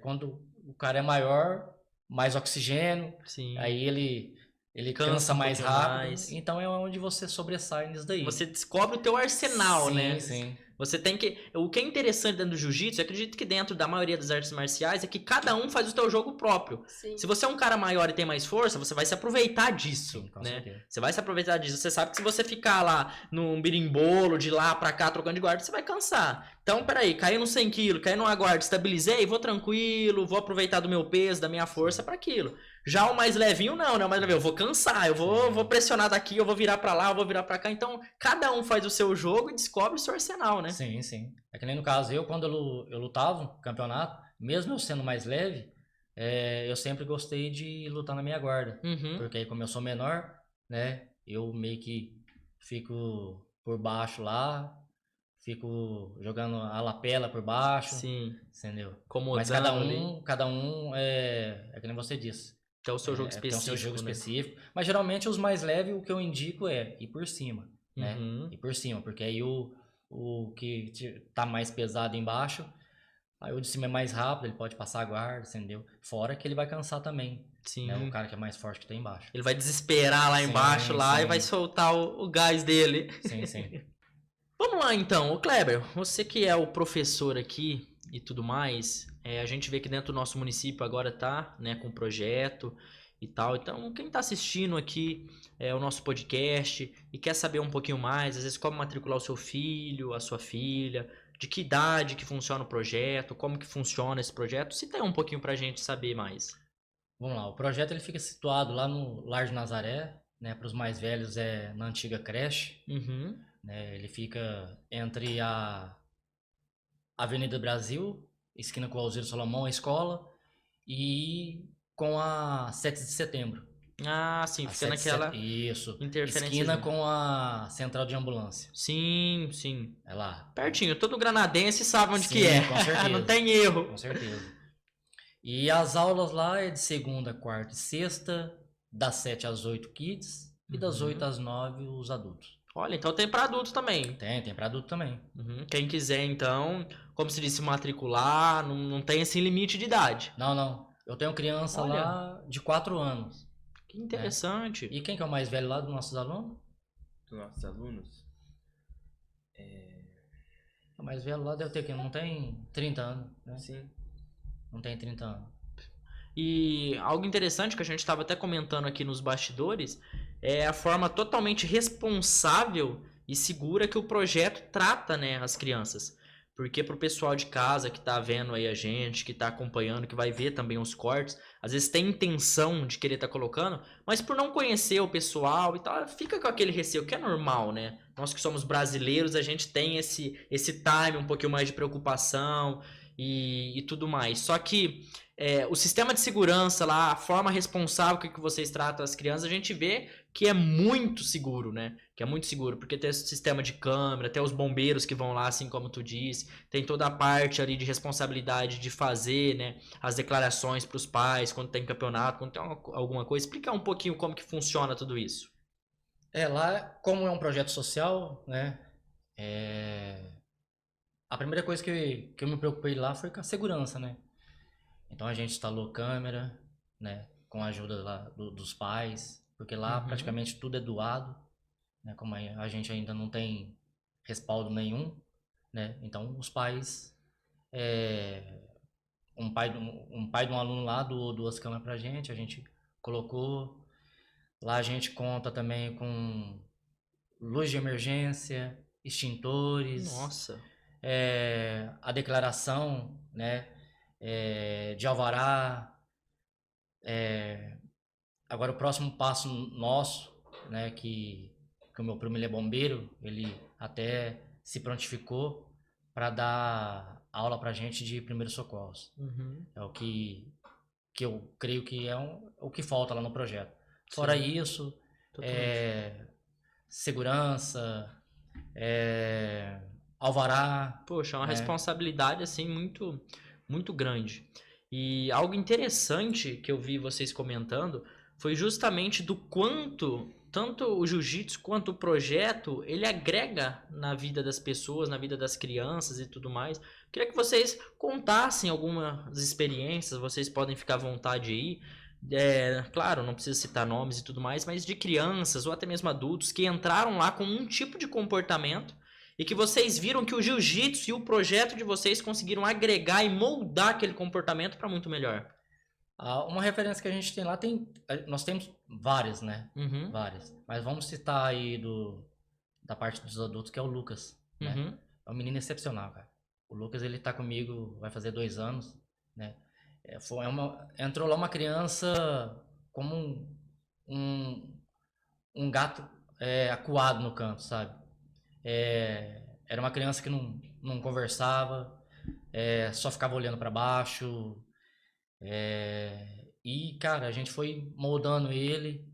Quando o cara é maior, mais oxigênio, Sim. aí ele cansa um mais pouquinho rápido. mais. Então é onde você sobressai nisso daí. Você descobre o teu arsenal, sim, né? Sim. Você tem que... O que é interessante dentro do jiu-jitsu, eu acredito que dentro da maioria das artes marciais, é que cada um faz o seu jogo próprio. Sim. Se você é um cara maior e tem mais força, você vai se aproveitar disso, Sim, com né? certeza. Você vai se aproveitar disso. Você sabe que se você ficar lá num birimbolo, de lá pra cá, trocando de guarda, você vai cansar. Então, peraí, caí no 100 kg, caí numa guarda, estabilizei, vou tranquilo, vou aproveitar do meu peso, da minha força pra aquilo. Já o mais levinho, não, né? O mais levinho, eu vou cansar, vou pressionar daqui, eu vou virar pra lá, eu vou virar pra cá. Então, cada um faz o seu jogo e descobre o seu arsenal, né? Sim, sim. É que nem no caso, quando eu lutava no campeonato, mesmo eu sendo mais leve, eu sempre gostei de lutar na minha guarda. Uhum. Porque aí, como eu sou menor, né, eu meio que fico por baixo lá, fico jogando a lapela por baixo, Sim, entendeu? comodando Mas ali. cada um é que nem você disse. Que é o seu jogo Tem o seu jogo específico, né? específico. Mas geralmente os mais leves, o que eu indico é ir por cima, né? Uhum. Ir por cima, porque aí o que tá mais pesado embaixo, aí o de cima é mais rápido, ele pode passar a guarda, entendeu? Fora que ele vai cansar também, Sim. né? O cara que é mais forte que tá embaixo. Ele vai desesperar lá Sim, embaixo lá sim. e vai soltar o gás dele. Sim, sim. Vamos lá então, ô Kleber, você que é o professor aqui e tudo mais, a gente vê que dentro do nosso município agora tá, né, com projeto e tal. Então, quem tá assistindo aqui o nosso podcast e quer saber um pouquinho mais, às vezes como matricular o seu filho, a sua filha, de que idade que funciona o projeto, como que funciona esse projeto, cita aí um pouquinho pra gente saber mais. Vamos lá, o projeto ele fica situado lá no Lar de Nazaré, né? Para os mais velhos é na antiga creche. Uhum. Né? Ele fica entre a Avenida Brasil, esquina com o Alziro Salomão, a escola, e com a 7 de setembro. Ah, sim, A fica 7 de naquela Isso, interferência. esquina com a central de ambulância. Sim, sim. É lá. Pertinho, todo granadense sabe onde Sim, que é. com certeza. Não tem erro. Com certeza. E as aulas lá é de segunda, quarta e sexta, das 7 às 8 kids e das 8 às 9 os adultos. Olha, então tem para adulto também. Tem para adulto também. Uhum. Quem quiser, então, como se disse, matricular, não tem esse limite de idade. Não. Eu tenho criança Olha. lá de 4 anos. Que interessante. E quem que é o mais velho lá dos nossos alunos? Dos nossos alunos. O mais velho lá deve ter que não tem 30 anos, né? Sim. Não tem 30 anos. E algo interessante que a gente estava até comentando aqui nos bastidores é a forma totalmente responsável e segura que o projeto trata, né, as crianças. Porque pro pessoal de casa que tá vendo aí a gente, que tá acompanhando, que vai ver também os cortes, às vezes tem intenção de querer tá colocando, mas por não conhecer o pessoal e tal, fica com aquele receio, que é normal, né? Nós que somos brasileiros, a gente tem esse time, um pouquinho mais de preocupação e tudo mais. Só que o sistema de segurança lá, a forma responsável que vocês tratam as crianças, a gente vê que é muito seguro, né? Que é muito seguro, porque tem esse sistema de câmera, tem os bombeiros que vão lá, assim como tu disse, tem toda a parte ali de responsabilidade de fazer, né, as declarações para os pais, quando tem campeonato, quando tem alguma coisa. Explica um pouquinho como que funciona tudo isso. Lá, como é um projeto social, né, a primeira coisa que eu me preocupei lá foi com a segurança, né. Então a gente instalou câmera, né, com a ajuda lá dos pais, porque lá praticamente tudo é doado, né, como a gente ainda não tem respaldo nenhum, né, então os pais, um pai de um aluno lá doou 2 câmeras pra gente, a gente colocou, lá a gente conta também com luz de emergência, extintores, Nossa. a declaração, né, de alvará. Agora o próximo passo nosso, né, que o meu primo ele é bombeiro, ele até se prontificou para dar aula pra gente de primeiros socorros. É o que eu creio que é o que falta lá no projeto. Fora Sim. isso, Totalmente. segurança, alvará. Poxa, é uma né? responsabilidade assim muito muito grande. E algo interessante que eu vi vocês comentando foi justamente do quanto tanto o jiu-jitsu quanto o projeto ele agrega na vida das pessoas, na vida das crianças e tudo mais. Queria que vocês contassem algumas experiências, vocês podem ficar à vontade aí. Claro, não precisa citar nomes e tudo mais, mas de crianças ou até mesmo adultos que entraram lá com um tipo de comportamento e que vocês viram que o jiu-jitsu e o projeto de vocês conseguiram agregar e moldar aquele comportamento para muito melhor. Uma referência que a gente tem lá, nós temos várias, né? Uhum. Várias. Mas vamos citar aí da parte dos adultos, que é o Lucas, né? Uhum. É um menino excepcional, cara. O Lucas, ele tá comigo, vai fazer 2 anos, né? Entrou lá uma criança como um gato acuado no canto, sabe? Era uma criança que não conversava, só ficava olhando para baixo. E, cara, a gente foi moldando ele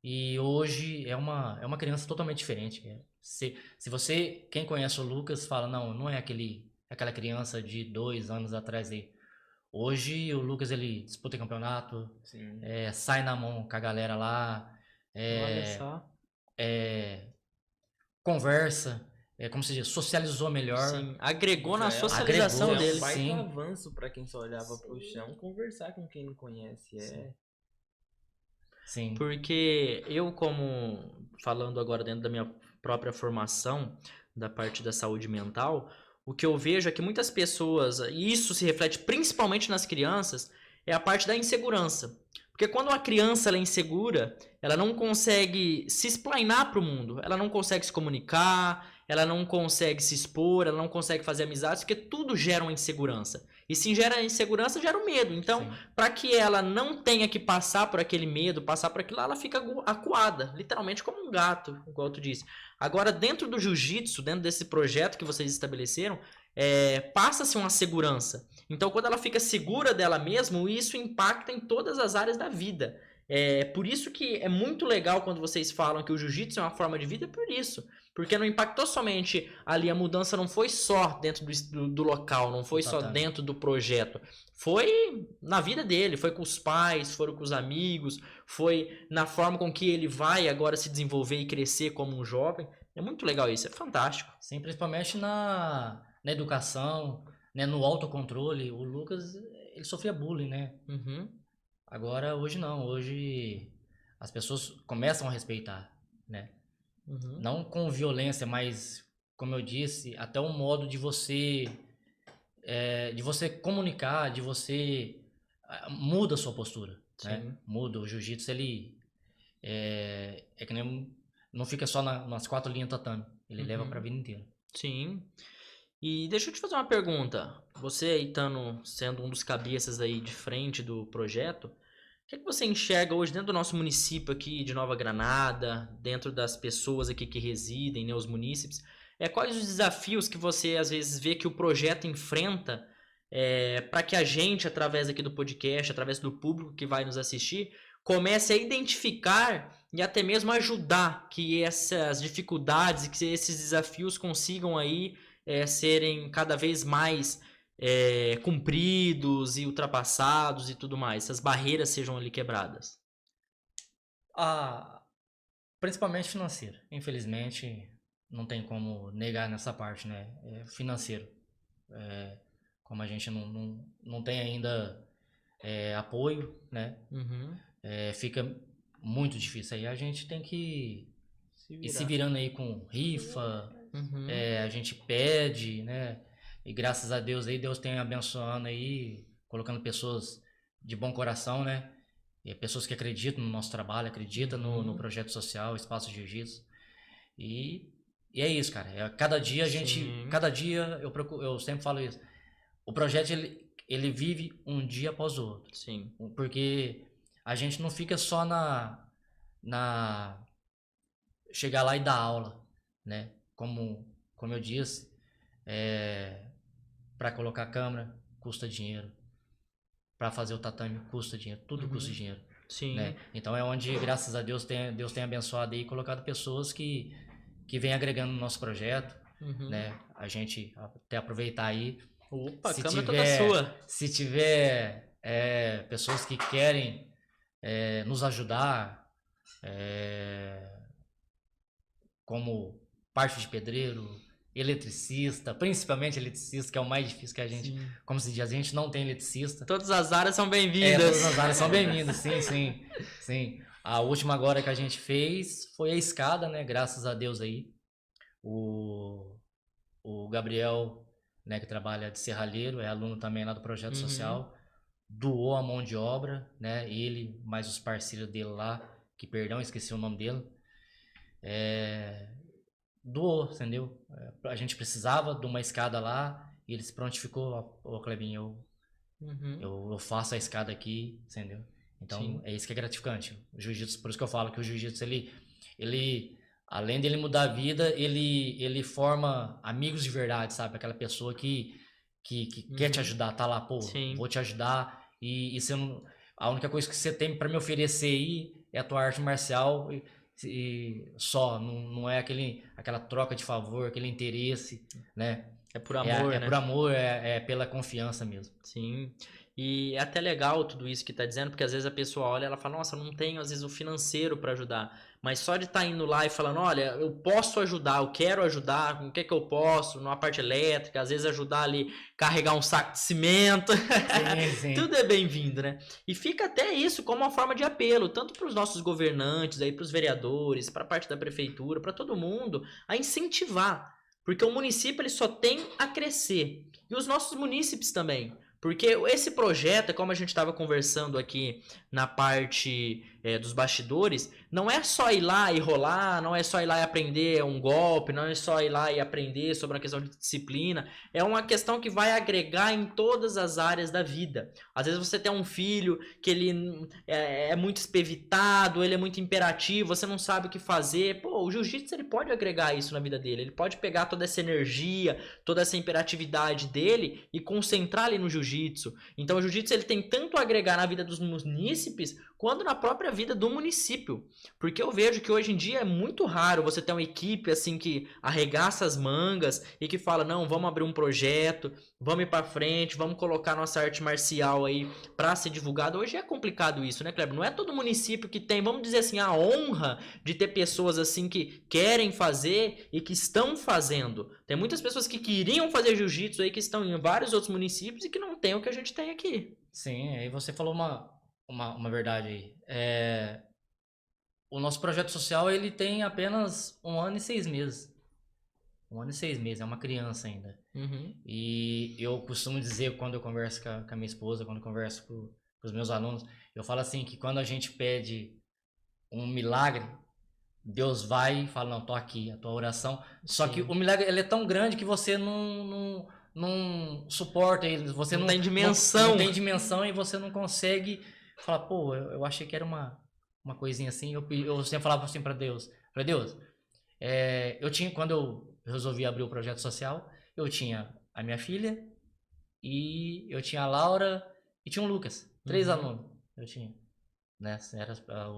e hoje é uma criança totalmente diferente. Se você, quem conhece o Lucas, fala, não é aquela criança de 2 anos atrás aí. Hoje o Lucas, ele disputa campeonato, Sim. sai na mão com a galera lá, Olha só. conversa, como se diz, socializou melhor. Sim, agregou na Já é- socialização agregou, É dele. um baita sim. avanço pra quem só olhava pro chão, conversar com quem não conhece. Sim. Porque eu, como falando agora dentro da minha própria formação, da parte da saúde mental, o que eu vejo é que muitas pessoas, e isso se reflete principalmente nas crianças, é a parte da insegurança. Porque quando uma criança ela é insegura, ela não consegue se explanar para o mundo, ela não consegue se comunicar, ela não consegue se expor, ela não consegue fazer amizades, porque tudo gera uma insegurança. E se gera insegurança, gera o medo. Então, Sim. para que ela não tenha que passar por aquele medo, passar por aquilo, ela fica acuada, literalmente como um gato, igual tu disse. Agora, dentro do jiu-jitsu, dentro desse projeto que vocês estabeleceram, passa-se uma segurança. Então, quando ela fica segura dela mesma, isso impacta em todas as áreas da vida. Por isso que é muito legal quando vocês falam que o jiu-jitsu é uma forma de vida, é por isso. Porque não impactou somente ali, a mudança não foi só dentro do local, não foi só dentro do projeto. Foi na vida dele, foi com os pais, foram com os amigos, foi na forma com que ele vai agora se desenvolver e crescer como um jovem. É muito legal isso, é fantástico. Sim, principalmente na educação, né, no autocontrole. O Lucas, ele sofria bullying, né? Uhum. Agora, hoje não. Hoje as pessoas começam a respeitar, né? Uhum. Não com violência, mas, como eu disse, até um modo de você comunicar, de você muda a sua postura, né? Sim. Muda. O jiu-jitsu, ele que nem não fica só nas 4 linhas do tatame, ele leva pra vida inteira. Sim. E deixa eu te fazer uma pergunta. Você aí sendo um dos cabeças aí de frente do projeto, o que é que você enxerga hoje dentro do nosso município aqui de Nova Granada, dentro das pessoas aqui que residem, né, os munícipes? Quais os desafios que você às vezes vê que o projeto enfrenta para que a gente, através aqui do podcast, através do público que vai nos assistir, comece a identificar e até mesmo ajudar que essas dificuldades e que esses desafios consigam aí serem cada vez mais cumpridos e ultrapassados e tudo mais, essas barreiras sejam ali quebradas. Principalmente financeiro. Infelizmente, não tem como negar nessa parte, né? Financeiro. Como a gente não tem ainda apoio, né? Uhum. Fica muito difícil. Aí a gente tem que ir se virar. virando aí com rifa, Uhum. a gente pede, né? E graças a Deus aí, Deus tem abençoando aí, colocando pessoas de bom coração, né? E pessoas que acreditam no nosso trabalho, acreditam no projeto social, Espaço Jiu-Jitsu. E é isso, cara. Cada dia a gente, Sim. cada dia eu sempre falo isso. O projeto ele vive um dia após o outro. Sim. Porque a gente não fica só na chegar lá e dar aula, né? Como eu disse, para colocar a câmera custa dinheiro, para fazer o tatame custa dinheiro, tudo custa dinheiro. Sim. Né? Então é onde, graças a Deus, Deus tem abençoado e colocado pessoas que vêm agregando no nosso projeto, né? A gente até aproveitar aí. Opa, se a câmera tiver, toda sua. Se tiver pessoas que querem nos ajudar, como parte de pedreiro, eletricista, principalmente eletricista, que é o mais difícil que a gente, Sim. como se diz, a gente não tem eletricista. Todas as áreas são bem-vindas. Todas as áreas são bem-vindas, sim. A última agora que a gente fez foi a escada, né? Graças a Deus aí. O Gabriel, né, que trabalha de serralheiro, é aluno também lá do projeto social, doou a mão de obra, né? Ele, mais os parceiros dele lá, que perdão, esqueci o nome dele, doou, entendeu? A gente precisava de uma escada lá e ele se prontificou, ô Clebinho, eu faço a escada aqui, entendeu? Então, Sim. é isso que é gratificante. O jiu-jitsu, por isso que eu falo que o jiu-jitsu, ele, além dele mudar a vida, ele forma amigos de verdade, sabe? Aquela pessoa que quer te ajudar, tá lá, pô, Sim. vou te ajudar e você não, a única coisa que você tem para me oferecer aí é a tua arte marcial e só, não é aquela troca de favor, aquele interesse, né? É por amor, É né? por amor, é pela confiança mesmo. Sim. E é até legal tudo isso que tá dizendo, porque às vezes a pessoa olha e ela fala, nossa, eu não tenho às vezes o financeiro para ajudar. Mas só de estar indo lá e falando, olha, eu posso ajudar, eu quero ajudar, com o que que eu posso, numa parte elétrica, às vezes ajudar ali, carregar um saco de cimento. Sim, sim. Tudo é bem-vindo, né? E fica até isso como uma forma de apelo, tanto para os nossos governantes, aí para os vereadores, para a parte da prefeitura, para todo mundo, a incentivar. Porque o município ele só tem a crescer. E os nossos munícipes também. Porque esse projeto, como a gente estava conversando aqui na parte dos bastidores, não é só ir lá e rolar, não é só ir lá e aprender um golpe, não é só ir lá e aprender sobre uma questão de disciplina. É uma questão que vai agregar em todas as áreas da vida. Às vezes você tem um filho que ele é muito espevitado, ele é muito imperativo, você não sabe o que fazer. Pô, o jiu-jitsu ele pode agregar isso na vida dele. Ele pode pegar toda essa energia, toda essa imperatividade dele e concentrar ali no jiu-jitsu. Então o jiu-jitsu ele tem tanto a agregar na vida dos munícipes quanto na própria vida do município. Porque eu vejo que hoje em dia é muito raro você ter uma equipe assim que arregaça as mangas e que fala, não, vamos abrir um projeto, vamos ir pra frente, vamos colocar nossa arte marcial aí pra ser divulgada. Hoje é complicado isso, né, Kleber? Não é todo município que tem, vamos dizer assim, a honra de ter pessoas assim que querem fazer e que estão fazendo. Tem muitas pessoas que queriam fazer jiu-jitsu aí, que estão em vários outros municípios e que não tem o que a gente tem aqui. Sim, aí você falou uma verdade aí. O nosso projeto social, ele tem apenas 1 ano e 6 meses. 1 ano e 6 meses, é uma criança ainda. Uhum. E eu costumo dizer, quando eu converso com a minha esposa, quando eu converso com os meus alunos, eu falo assim, que quando a gente pede um milagre, Deus vai e fala, não, tô aqui, a tua oração. Só Sim. que o milagre, ele é tão grande que você não suporta ele, você Não tem dimensão. não tem dimensão e você não consegue falar, pô, eu achei que era uma coisinha assim, eu sempre falava assim para Deus, eu tinha, quando eu resolvi abrir o projeto social, eu tinha a minha filha e eu tinha a Laura e tinha o Lucas, 3 alunos eu tinha, né,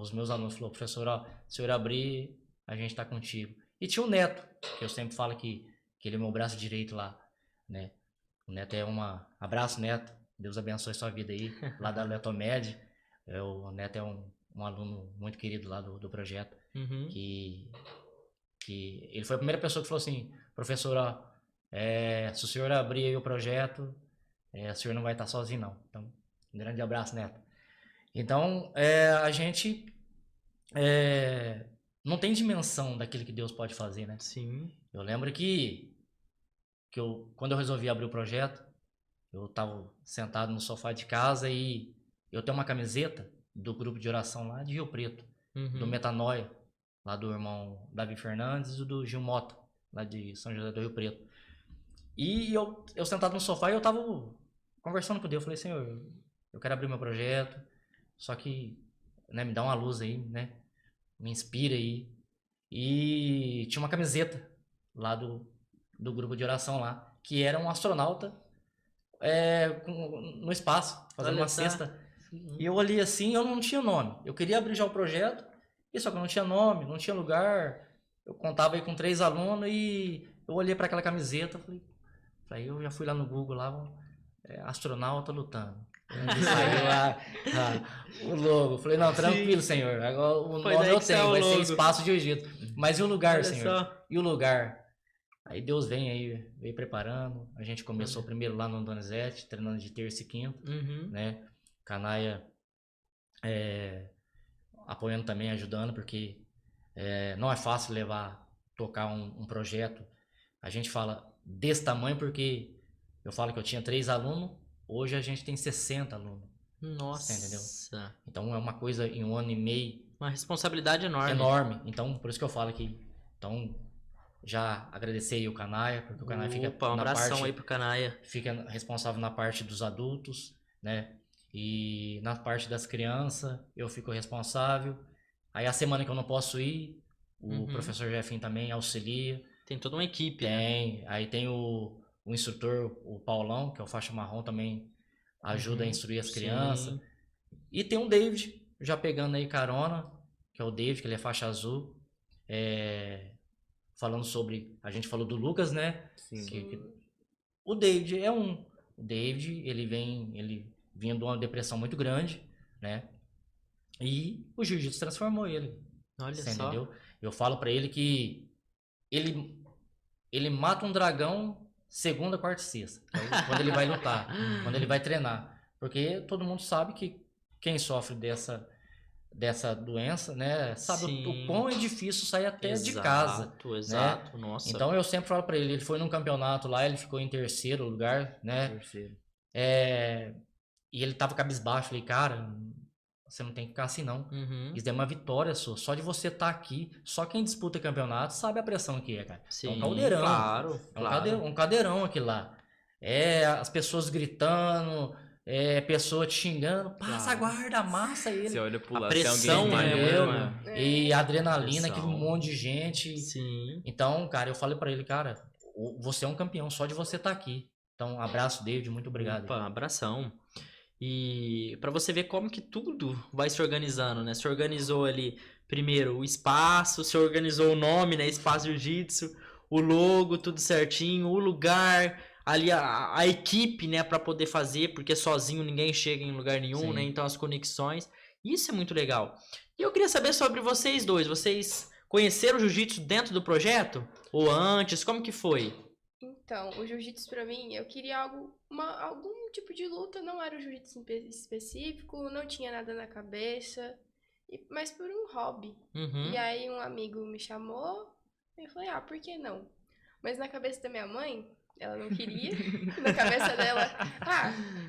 os meus alunos falaram, professor, ó, se eu abrir, a gente tá contigo. E tinha o Neto, que eu sempre falo que ele é meu braço direito lá, né, o Neto abraço Neto, Deus abençoe sua vida aí, lá da Letomed, o Neto é um aluno muito querido lá do projeto, Uhum. que ele foi a primeira pessoa que falou assim, professor, ó, se o senhor abrir aí o projeto, o senhor não vai estar sozinho não. Então, um grande abraço, Neto. Então, a gente não tem dimensão daquilo que Deus pode fazer, né? Sim. Eu lembro que quando eu resolvi abrir o projeto, eu estava sentado no sofá de casa e eu tenho uma camiseta do grupo de oração lá de Rio Preto, do Metanoia, lá do irmão Davi Fernandes e do Gil Mota, lá de São José do Rio Preto. E eu sentado no sofá e eu tava conversando com Deus, eu falei, Senhor, eu quero abrir meu projeto, só que, né, me dá uma luz aí, né, me inspira aí. E tinha uma camiseta lá do grupo de oração lá, que era um astronauta no espaço, fazendo Olha uma só. cesta. E eu olhei assim, eu não tinha nome. Eu queria abrir já o projeto, e só que eu não tinha nome, não tinha lugar. Eu contava aí com 3 alunos e eu olhei para aquela camiseta, falei, eu já fui lá no Google lá, astronauta lutando. Onde saiu o logo. Falei, não, tranquilo, Senhor. Agora o Foi nome daí eu que saiu tenho, o vai ser logo. Espaço Jiu-Jitsu. Mas e o lugar, Olha Senhor? só. E o lugar? Aí Deus veio preparando. A gente começou primeiro lá no Donizete, treinando de terça e quinta, né? Canaia apoiando também, ajudando, porque não é fácil tocar um projeto. A gente fala desse tamanho porque eu falo que eu tinha 3 alunos, hoje a gente tem 60 alunos. Nossa. Você entendeu? Então é uma coisa em 1 ano e meio. Uma responsabilidade enorme. Enorme. Então, por isso que eu falo aqui. Então, já agradecer aí o Canaia, porque o Canaia fica Um na abração parte, aí pro Canaia. fica responsável na parte dos adultos, né? E na parte das crianças, eu fico responsável. Aí a semana que eu não posso ir, o professor Jefinho também auxilia. Tem toda uma equipe, né? Tem. Aí tem o instrutor, o Paulão, que é o faixa marrom, também ajuda a instruir as crianças. Sim. E tem o David, já pegando aí carona, que é o David, que ele é faixa azul. Falando sobre... A gente falou do Lucas, né? Sim. O David O David, ele vinha de uma depressão muito grande, né? E o jiu-jitsu transformou ele. Olha Você só. entendeu? Eu falo pra ele que ele mata um dragão segunda, quarta e sexta. Quando ele vai lutar, quando ele vai treinar. Porque todo mundo sabe que quem sofre dessa doença, né? Sabe Sim. o quão é difícil sair até de Exato, casa. exato. Nossa. Então eu sempre falo pra ele, ele foi num campeonato lá, ele ficou em terceiro lugar, né? Terceiro. E ele tava cabisbaixo, falei, cara, você não tem que ficar assim não. Isso é uma vitória sua. Só de você estar aqui, só quem disputa campeonato sabe a pressão que é, cara. Sim, é um caldeirão. claro. Um caldeirão aqui lá. As pessoas gritando, pessoa te xingando, passa a guarda, amassa ele. Você olha pro A lado, tem pressão, alguém né, entendeu? mano? E a adrenalina, Pressão. aquele monte de gente. Sim. Então, cara, eu falei pra ele, cara, você é um campeão só de você estar aqui. Então, abraço, David, muito obrigado. Opa, abração. E pra você ver como que tudo vai se organizando, né? Se organizou ali, primeiro, o espaço, se organizou o nome, né? Espaço Jiu-Jitsu, o logo, tudo certinho, o lugar, ali a equipe, né? Pra poder fazer, porque sozinho ninguém chega em lugar nenhum, Sim. né? Então as conexões, isso é muito legal. E eu queria saber sobre vocês dois, vocês conheceram o Jiu-Jitsu dentro do projeto? Ou antes? Como que foi? Então, o jiu-jitsu pra mim, eu queria algum tipo de luta, não era o jiu-jitsu específico, não tinha nada na cabeça, mas por um hobby. Uhum. E aí um amigo me chamou, e eu falei, por que não? Mas na cabeça da minha mãe, ela não queria, na cabeça dela,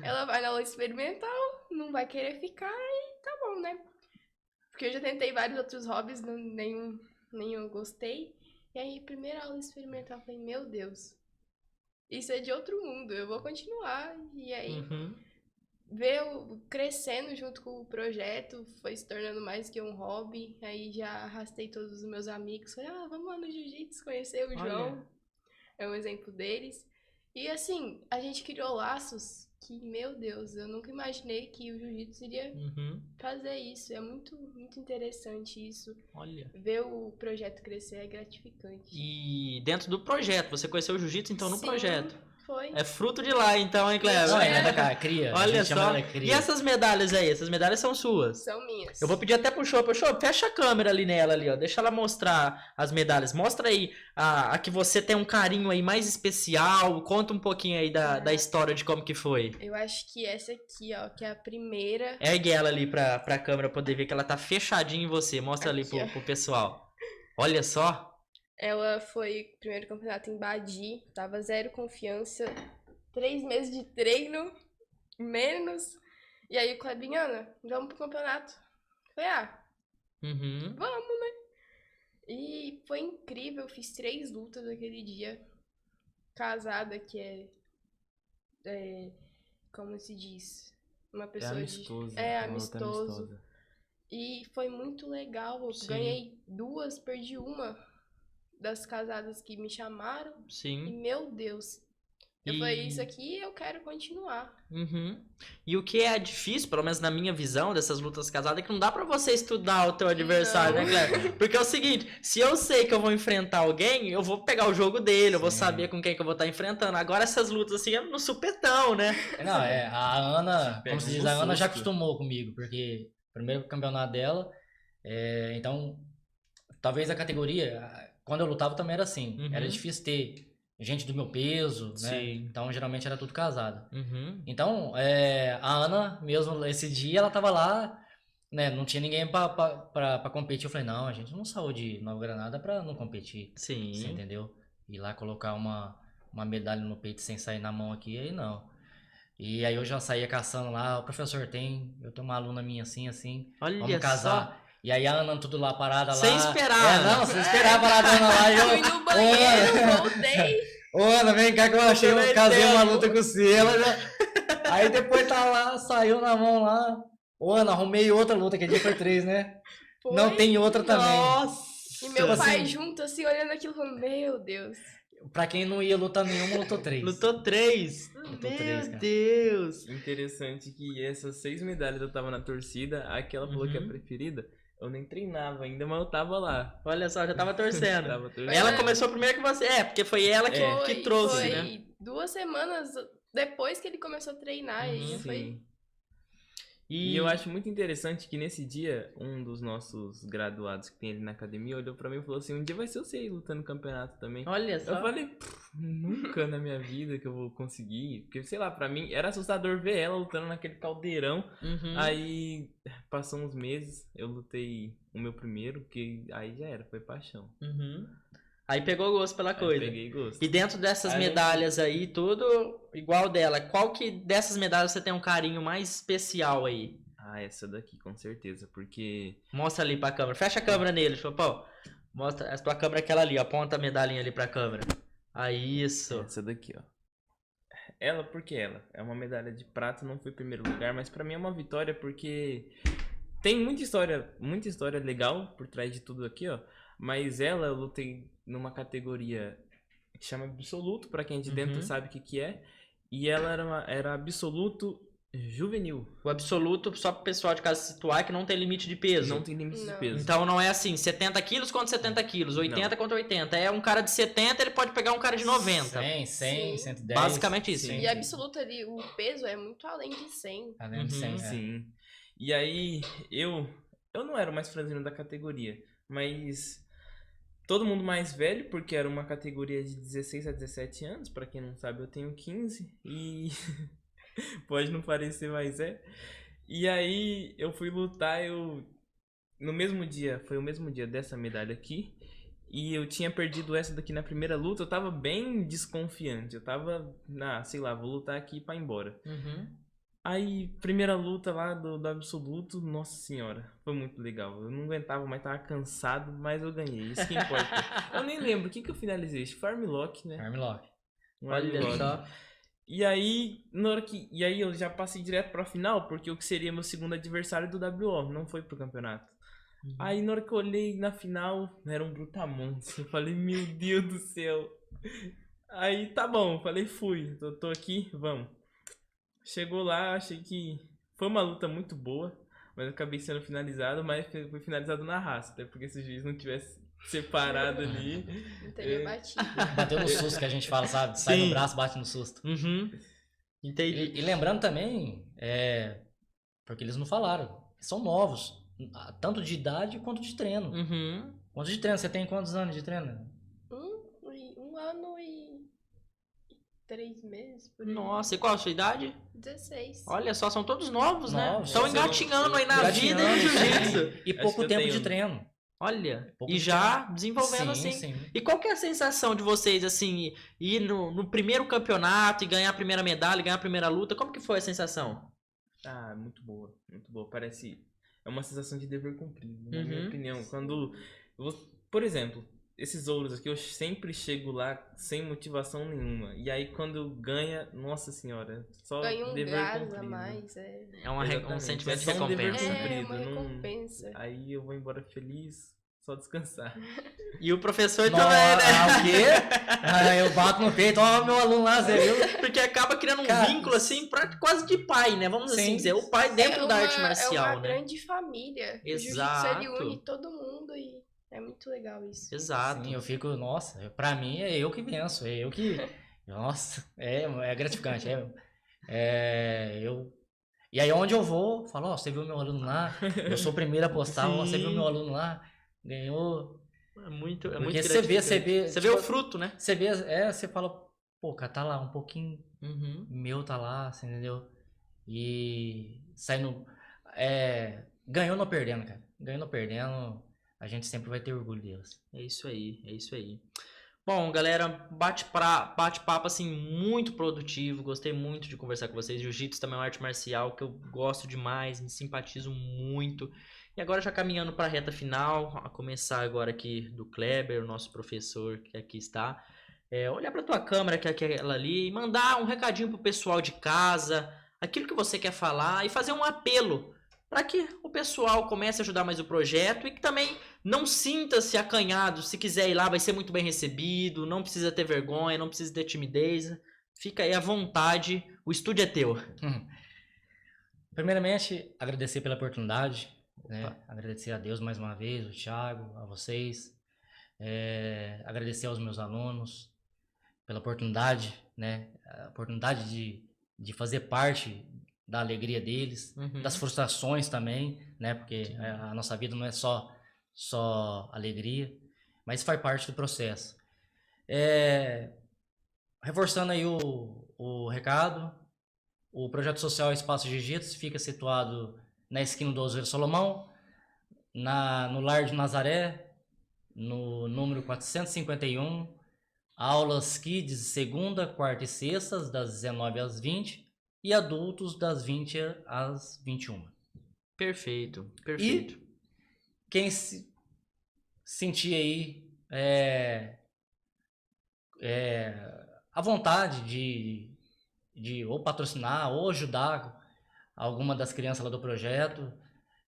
ela vai na aula experimental, não vai querer ficar, e tá bom, né? Porque eu já tentei vários outros hobbies, nenhum eu gostei. E aí, primeira aula experimental, eu falei, meu Deus, isso é de outro mundo, eu vou continuar. E aí, ver eu crescendo junto com o projeto, foi se tornando mais que um hobby. Aí já arrastei todos os meus amigos, falei, vamos lá no jiu-jitsu conhecer o João. É um exemplo deles. E assim, a gente criou laços que, meu Deus, eu nunca imaginei que o jiu-jitsu iria fazer isso. É muito, muito interessante isso. Olha. Ver o projeto crescer é gratificante. E dentro do projeto, você conheceu o jiu-jitsu então no Sim, projeto? Foi. É fruto de lá então, hein, Cleber? Não, é, cara, cria. Olha só. Cria. E essas medalhas aí? Essas medalhas são suas? São minhas. Eu vou pedir até pro Chopp. Chopp, fecha a câmera ali nela ali, ó. Deixa ela mostrar as medalhas. Mostra aí a que você tem um carinho aí mais especial. Conta um pouquinho aí da história de como que foi. Eu acho que essa aqui, ó, que é a primeira. Ergue ela ali pra câmera poder ver que ela tá fechadinha em você. Mostra ali Aqui, pro pessoal. Olha só. Ela foi o primeiro campeonato em Badi. Tava zero confiança. 3 meses de treino, menos. E aí o Clebinho, Ana, vamos pro campeonato. Eu falei, vamos, né? E foi incrível, fiz 3 lutas aquele dia. Casada, que como se diz? Uma pessoa amistoso. amistoso. E foi muito legal. Eu ganhei 2, perdi uma das casadas que me chamaram. Sim. E meu Deus. Eu falei, isso aqui eu quero continuar. E o que é difícil, pelo menos na minha visão dessas lutas casadas, é que não dá pra você estudar o teu adversário, né, Cleber? Porque é o seguinte, se eu sei que eu vou enfrentar alguém, eu vou pegar o jogo dele, eu vou saber com quem que eu vou estar enfrentando. Agora essas lutas assim é no supetão, né? Não, a Ana, como se diz, a Ana já susto. acostumou comigo, porque o primeiro campeonato dela, então, talvez a categoria, quando eu lutava também era assim, era difícil ter gente do meu peso, né? Sim. Então, geralmente era tudo casado. Então, a Ana, mesmo esse dia, ela tava lá, né? Não tinha ninguém pra competir. Eu falei, não, a gente não saiu de Nova Granada pra não competir. Sim. Você entendeu? Ir lá colocar uma medalha no peito sem sair na mão aqui, aí não. E aí eu já saía caçando lá, o professor eu tenho uma aluna minha assim, Olha vamos casar. só. E aí a Ana tudo lá parada lá. Sem esperar. Sem esperar parada a Ana lá. E Fui no banheiro, voltei. Ô, Ana, vem cá que eu achei, eu casei uma luta com você. Ela já... Aí depois tá lá, saiu na mão lá. Ô, Ana, arrumei outra luta, que dia foi 3, né? Foi. Não tem outra também. E meu Tipo pai assim- junto, assim, olhando aquilo, falando, meu Deus. Pra quem não ia lutar nenhuma, lutou 3. Lutou 3. Lutou Meu três, cara. Deus. Interessante que essas 6 medalhas eu tava na torcida, aquela falou que é a Uhum. preferida. Eu nem treinava ainda, mas eu tava lá. Olha só, já tava torcendo. Tava torcendo. Ela começou primeiro que você. É, porque foi ela que trouxe, foi né? 2 semanas depois que ele começou a treinar. Uhum. E foi... Sim. E eu acho muito interessante que nesse dia, um dos nossos graduados que tem ali na academia olhou pra mim e falou assim, um dia vai ser você aí lutando no campeonato também. Olha só. Eu falei, nunca na minha vida que eu vou conseguir. Porque, sei lá, pra mim era assustador ver ela lutando naquele caldeirão. Uhum. Aí, passou uns meses, eu lutei o meu primeiro, que aí já era, foi paixão. Uhum. Aí pegou gosto pela Aí coisa. peguei gosto. E dentro dessas Aí- medalhas aí, tudo igual dela, qual que dessas medalhas você tem um carinho mais especial aí? Ah, essa daqui, com certeza, porque... Mostra ali pra câmera. Fecha a câmera nele, Chopão. Mostra a tua câmera é aquela ali, ó. Aponta a medalhinha ali pra câmera. Aí, isso. Essa daqui, ó. Ela, porque ela é uma medalha de prata, não foi primeiro lugar, mas pra mim é uma vitória porque tem muita história legal por trás de tudo aqui, ó. Mas ela, eu lutei numa categoria que chama absoluto, pra quem é de dentro Uhum. sabe o que é. E ela era absoluto juvenil. O absoluto, só pro pessoal de casa se situar, que não tem limite de peso. Não tem limite de Não. peso. Então não é assim, 70 quilos contra 70 quilos, 80 contra 80. É um cara de 70, ele pode pegar um cara de 90. 100, 100, Sim. 110. Basicamente isso. Sim. E absoluto ali, o peso é muito além de 100. Além de 100, Uhum. é. Sim. E aí, eu não era o mais franzino da categoria, mas todo mundo mais velho, porque era uma categoria de 16 a 17 anos, pra quem não sabe, eu tenho 15 e pode não parecer, mas é. E aí, eu fui lutar, no mesmo dia, foi o mesmo dia dessa medalha aqui, e eu tinha perdido essa daqui na primeira luta, eu tava bem desconfiante, eu tava, sei lá, vou lutar aqui pra ir embora. Uhum. Aí, primeira luta lá do absoluto, nossa senhora, foi muito legal. Eu não aguentava mais, tava cansado, mas eu ganhei, isso que importa. Eu nem lembro, o que eu finalizei? Acho que foi Armlock, né? Armlock. Um Olha armlock. só. E aí, e aí eu já passei direto pra final, porque o que seria meu segundo adversário do WO, não foi pro campeonato. Uhum. Aí na hora que eu olhei na final, era um Brutamontes. Eu falei, meu Deus do céu. Aí, tá bom, eu falei, fui, tô aqui, vamos. Chegou lá, achei que foi uma luta muito boa, mas eu acabei sendo finalizado, mas foi finalizado na raça, até porque se o juiz não tivesse separado ali. Não teria batido. Bateu no susto que a gente fala, sabe? Sai Sim. no braço, bate no susto. Uhum. Entendi. E lembrando também, porque eles não falaram, são novos, tanto de idade quanto de treino. Uhum. Quanto de treino? Você tem quantos anos de treino? 1 ano e 3 meses, por aí. Nossa, e qual a sua idade? 16. Olha só, são todos novos, né? Novos. Estão Sim. engatinhando aí na Engatinhando, vida e no sim. jiu-jitsu. E pouco que eu tempo tenho- de treino. Olha, Pouco e de já desenvolvendo sim, assim. sim. E qual que é a sensação de vocês, assim, ir no primeiro campeonato e ganhar a primeira medalha, ganhar a primeira luta? Como que foi a sensação? Ah, muito boa, muito boa. Parece. É uma sensação de dever cumprido, na Uhum. minha opinião. Quando. Por exemplo, esses ouros aqui, eu sempre chego lá sem motivação nenhuma. E aí quando ganha, nossa senhora, só Ganha um dever gás cumprido. a mais. É, É um Exatamente. sentimento de É só um dever recompensa. cumprido. é uma não- recompensa. Aí eu vou embora feliz, só descansar. E o professor Nossa, também, né? o quê? Eu bato no peito, ó, meu aluno lá, você viu? Porque acaba criando um Cara, vínculo, assim, quase de pai, né? Vamos assim Sim. dizer. O pai dentro da arte É marcial, uma né? grande família. O jiu-jitsu, Exato. ele une todo mundo e é muito legal isso. Exato. Sim, eu fico, nossa, pra mim é eu que venço, é eu que. Nossa, é gratificante. E aí onde eu vou, falo, ó, você viu meu aluno lá? Eu sou o primeiro a postar, ó, você viu Sim. meu aluno lá? Ganhou. É muito Porque você gratificante. vê. Você vê tipo, o fruto, né? Você vê, você fala, pô, cara, tá lá, um pouquinho Uhum. meu tá lá, você entendeu? E saindo. Ganhando ou perdendo, cara. Ganhando ou perdendo, a gente sempre vai ter orgulho deles. É isso aí, é isso aí. Bom, galera, bate-papo assim muito produtivo. Gostei muito de conversar com vocês. Jiu-jitsu também é uma arte marcial que eu gosto demais, me simpatizo muito. E agora já caminhando para a reta final, a começar agora aqui do Kleber, o nosso professor que aqui está. Olhar para tua câmera que é aquela ali e mandar um recadinho pro pessoal de casa, aquilo que você quer falar e fazer um apelo para que o pessoal comece a ajudar mais o projeto e que também não sinta-se acanhado. Se quiser ir lá, vai ser muito bem recebido, não precisa ter vergonha, não precisa ter timidez. Fica aí à vontade, o estúdio é teu. Primeiramente, agradecer pela oportunidade, né? Agradecer a Deus mais uma vez, o Thiago, a vocês. Agradecer aos meus alunos pela oportunidade, né? A oportunidade de fazer parte da alegria deles, das frustrações também, né? Porque a nossa vida não é só alegria, mas faz parte do processo. Reforçando aí o recado, o projeto social Espaço Jiu-Jitsu fica situado na esquina do Oswaldo Salomão, no Lar de Nazaré, no número 451, aulas kids segunda, quarta e sextas, das 19 às 20 e adultos das 20 às 21. Perfeito. E quem sentir aí a vontade de ou patrocinar ou ajudar alguma das crianças lá do projeto,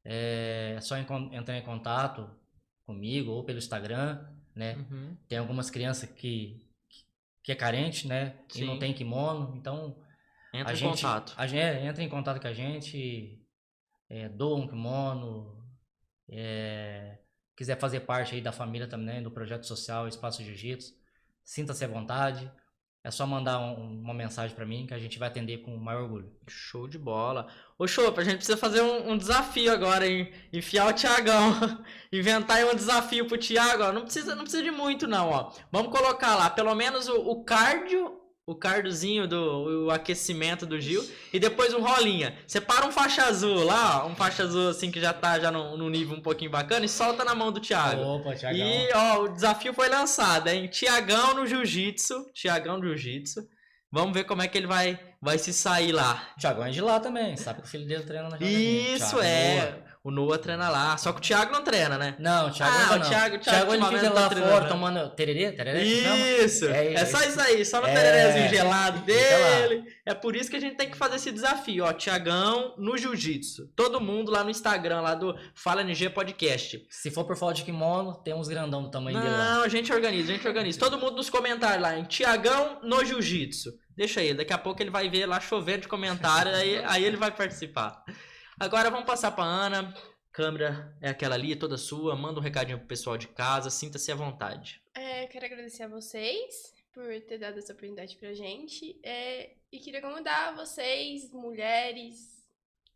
é só entrar em contato comigo ou pelo Instagram, né? Tem algumas crianças que é carente, né? Sim. E não tem kimono, então Entra em contato. Entra em contato com a gente, doa um kimono, quiser fazer parte aí da família também, do projeto social Espaço Jiu-Jitsu, sinta-se à vontade. É só mandar uma mensagem pra mim que a gente vai atender com o maior orgulho. Show de bola. Ô, Chopp, a gente precisa fazer um desafio agora, hein? Enfiar o Thiagão. Inventar aí um desafio pro Thiago, ó. Não precisa de muito, não, ó. Vamos colocar lá, pelo menos o cardio, o cardiozinho o aquecimento do Gil. E depois um rolinha. Separa um faixa azul lá, ó. Um faixa azul assim que já tá num nível um pouquinho bacana e solta na mão do Thiago. Opa, Thiagão. E, ó, o desafio foi lançado, hein? Thiagão no Jiu-Jitsu. Vamos ver como é que ele vai se sair lá. O Thiagão é de lá também, sabe que o filho dele treina na Isso, O Noah treina lá. Só que o Thiago não treina, né? Não, o Thiago ainda não. Thiago ele ultimamente fica tá lá treinando, fora né? tomando tererê, Isso! É só isso aí, só no tererézinho gelado dele. É por isso que a gente tem que fazer esse desafio, ó. Thiagão no Jiu-Jitsu. Todo mundo lá no Instagram, lá do Fala NG Podcast. Se for por falta de kimono, tem uns grandão do tamanho dele lá. Não, a gente organiza. Todo mundo nos comentários lá, em Thiagão no Jiu-Jitsu. Deixa aí, daqui a pouco ele vai ver lá chovendo de comentário, aí ele vai participar. Agora vamos passar pra Ana. Câmera é aquela ali, toda sua. Manda um recadinho pro pessoal de casa, sinta-se à vontade. Quero agradecer a vocês por ter dado essa oportunidade pra gente. E queria convidar vocês, mulheres.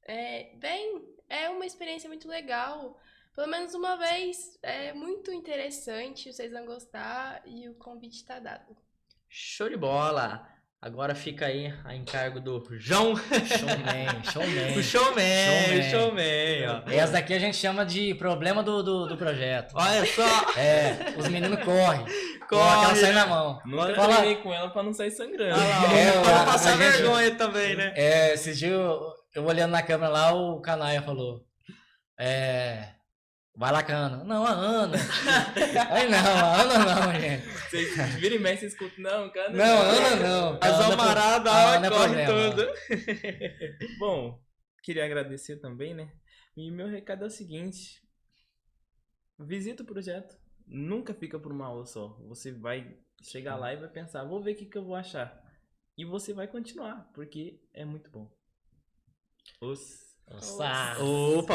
É uma experiência muito legal. Pelo menos uma vez. É muito interessante, vocês vão gostar e o convite tá dado. Show de bola! Agora fica aí a encargo do João. Showman. O showman, ó. Essa daqui a gente chama de problema do projeto. Olha só. Os meninos correm. Corre, ela sai na mão. Nunca Fala- treinei com ela pra não sair sangrando. Pra não passar a gente- vergonha também, né? Esses dias eu olhando na câmera lá, o Canaia falou. Vai lá, Cana. Não, a Ana. Aí não, a Ana não, gente. Vocês viram e mexem e escutam, não, cara. Não, a Ana não. As almaradas, ó, não é corre problema. tudo. Bom, queria agradecer também, né? E meu recado é o seguinte: visita o projeto. Nunca fica por uma aula só. Você vai chegar lá e vai pensar, vou ver o que eu vou achar. E você vai continuar, porque é muito bom. Opa,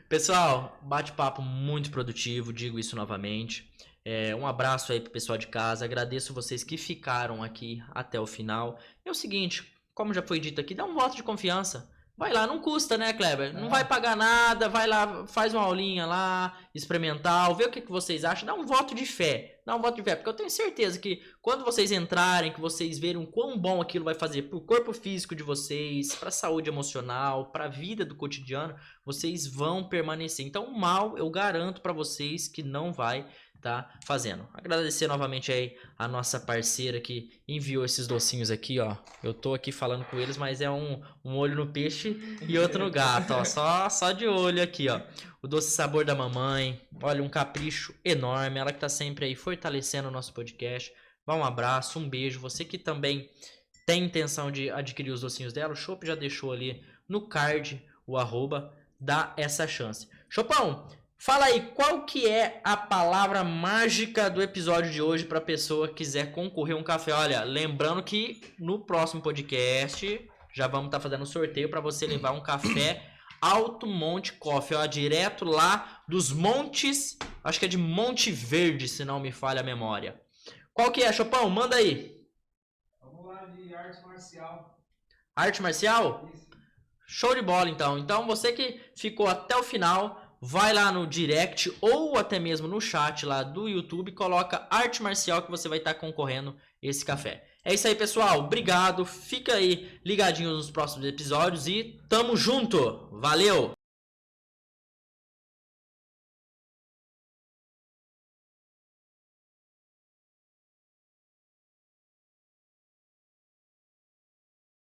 Pessoal, bate-papo muito produtivo, digo isso novamente. Um abraço aí pro pessoal de casa, agradeço vocês que ficaram aqui até o final. É o seguinte, como já foi dito aqui, dá um voto de confiança. Vai lá, não custa, né, Kleber? Não vai pagar nada, vai lá, faz uma aulinha lá, experimental, vê o que vocês acham, dá um voto de fé. Porque eu tenho certeza que quando vocês entrarem, que vocês verem o quão bom aquilo vai fazer pro corpo físico de vocês, pra saúde emocional, pra vida do cotidiano, vocês vão permanecer. Então, o mal, eu garanto pra vocês que não vai tá fazendo. Agradecer novamente aí a nossa parceira que enviou esses docinhos aqui, ó. Eu tô aqui falando com eles, mas é um olho no peixe e outro no gato, ó. Só de olho aqui, ó. O doce sabor da mamãe. Olha, um capricho enorme. Ela que tá sempre aí fortalecendo o nosso podcast. Dá um abraço, um beijo. Você que também tem intenção de adquirir os docinhos dela, o Chopp já deixou ali no card o arroba, dá essa chance. Chopão, fala aí, qual que é a palavra mágica do episódio de hoje para a pessoa que quiser concorrer a um café? Olha, lembrando que no próximo podcast já vamos estar fazendo um sorteio para você levar um café Alto Monte Coffee, ó, direto lá dos montes, acho que é de Monte Verde, se não me falha a memória. Qual que é, Chopão? Manda aí. Vamos lá de arte marcial. Arte marcial? Isso. Show de bola, então. Então, você que ficou até o final, vai lá no direct ou até mesmo no chat lá do YouTube, coloca arte marcial que você vai estar concorrendo esse café. É isso aí, pessoal. Obrigado. Fica aí ligadinho nos próximos episódios e tamo junto. Valeu!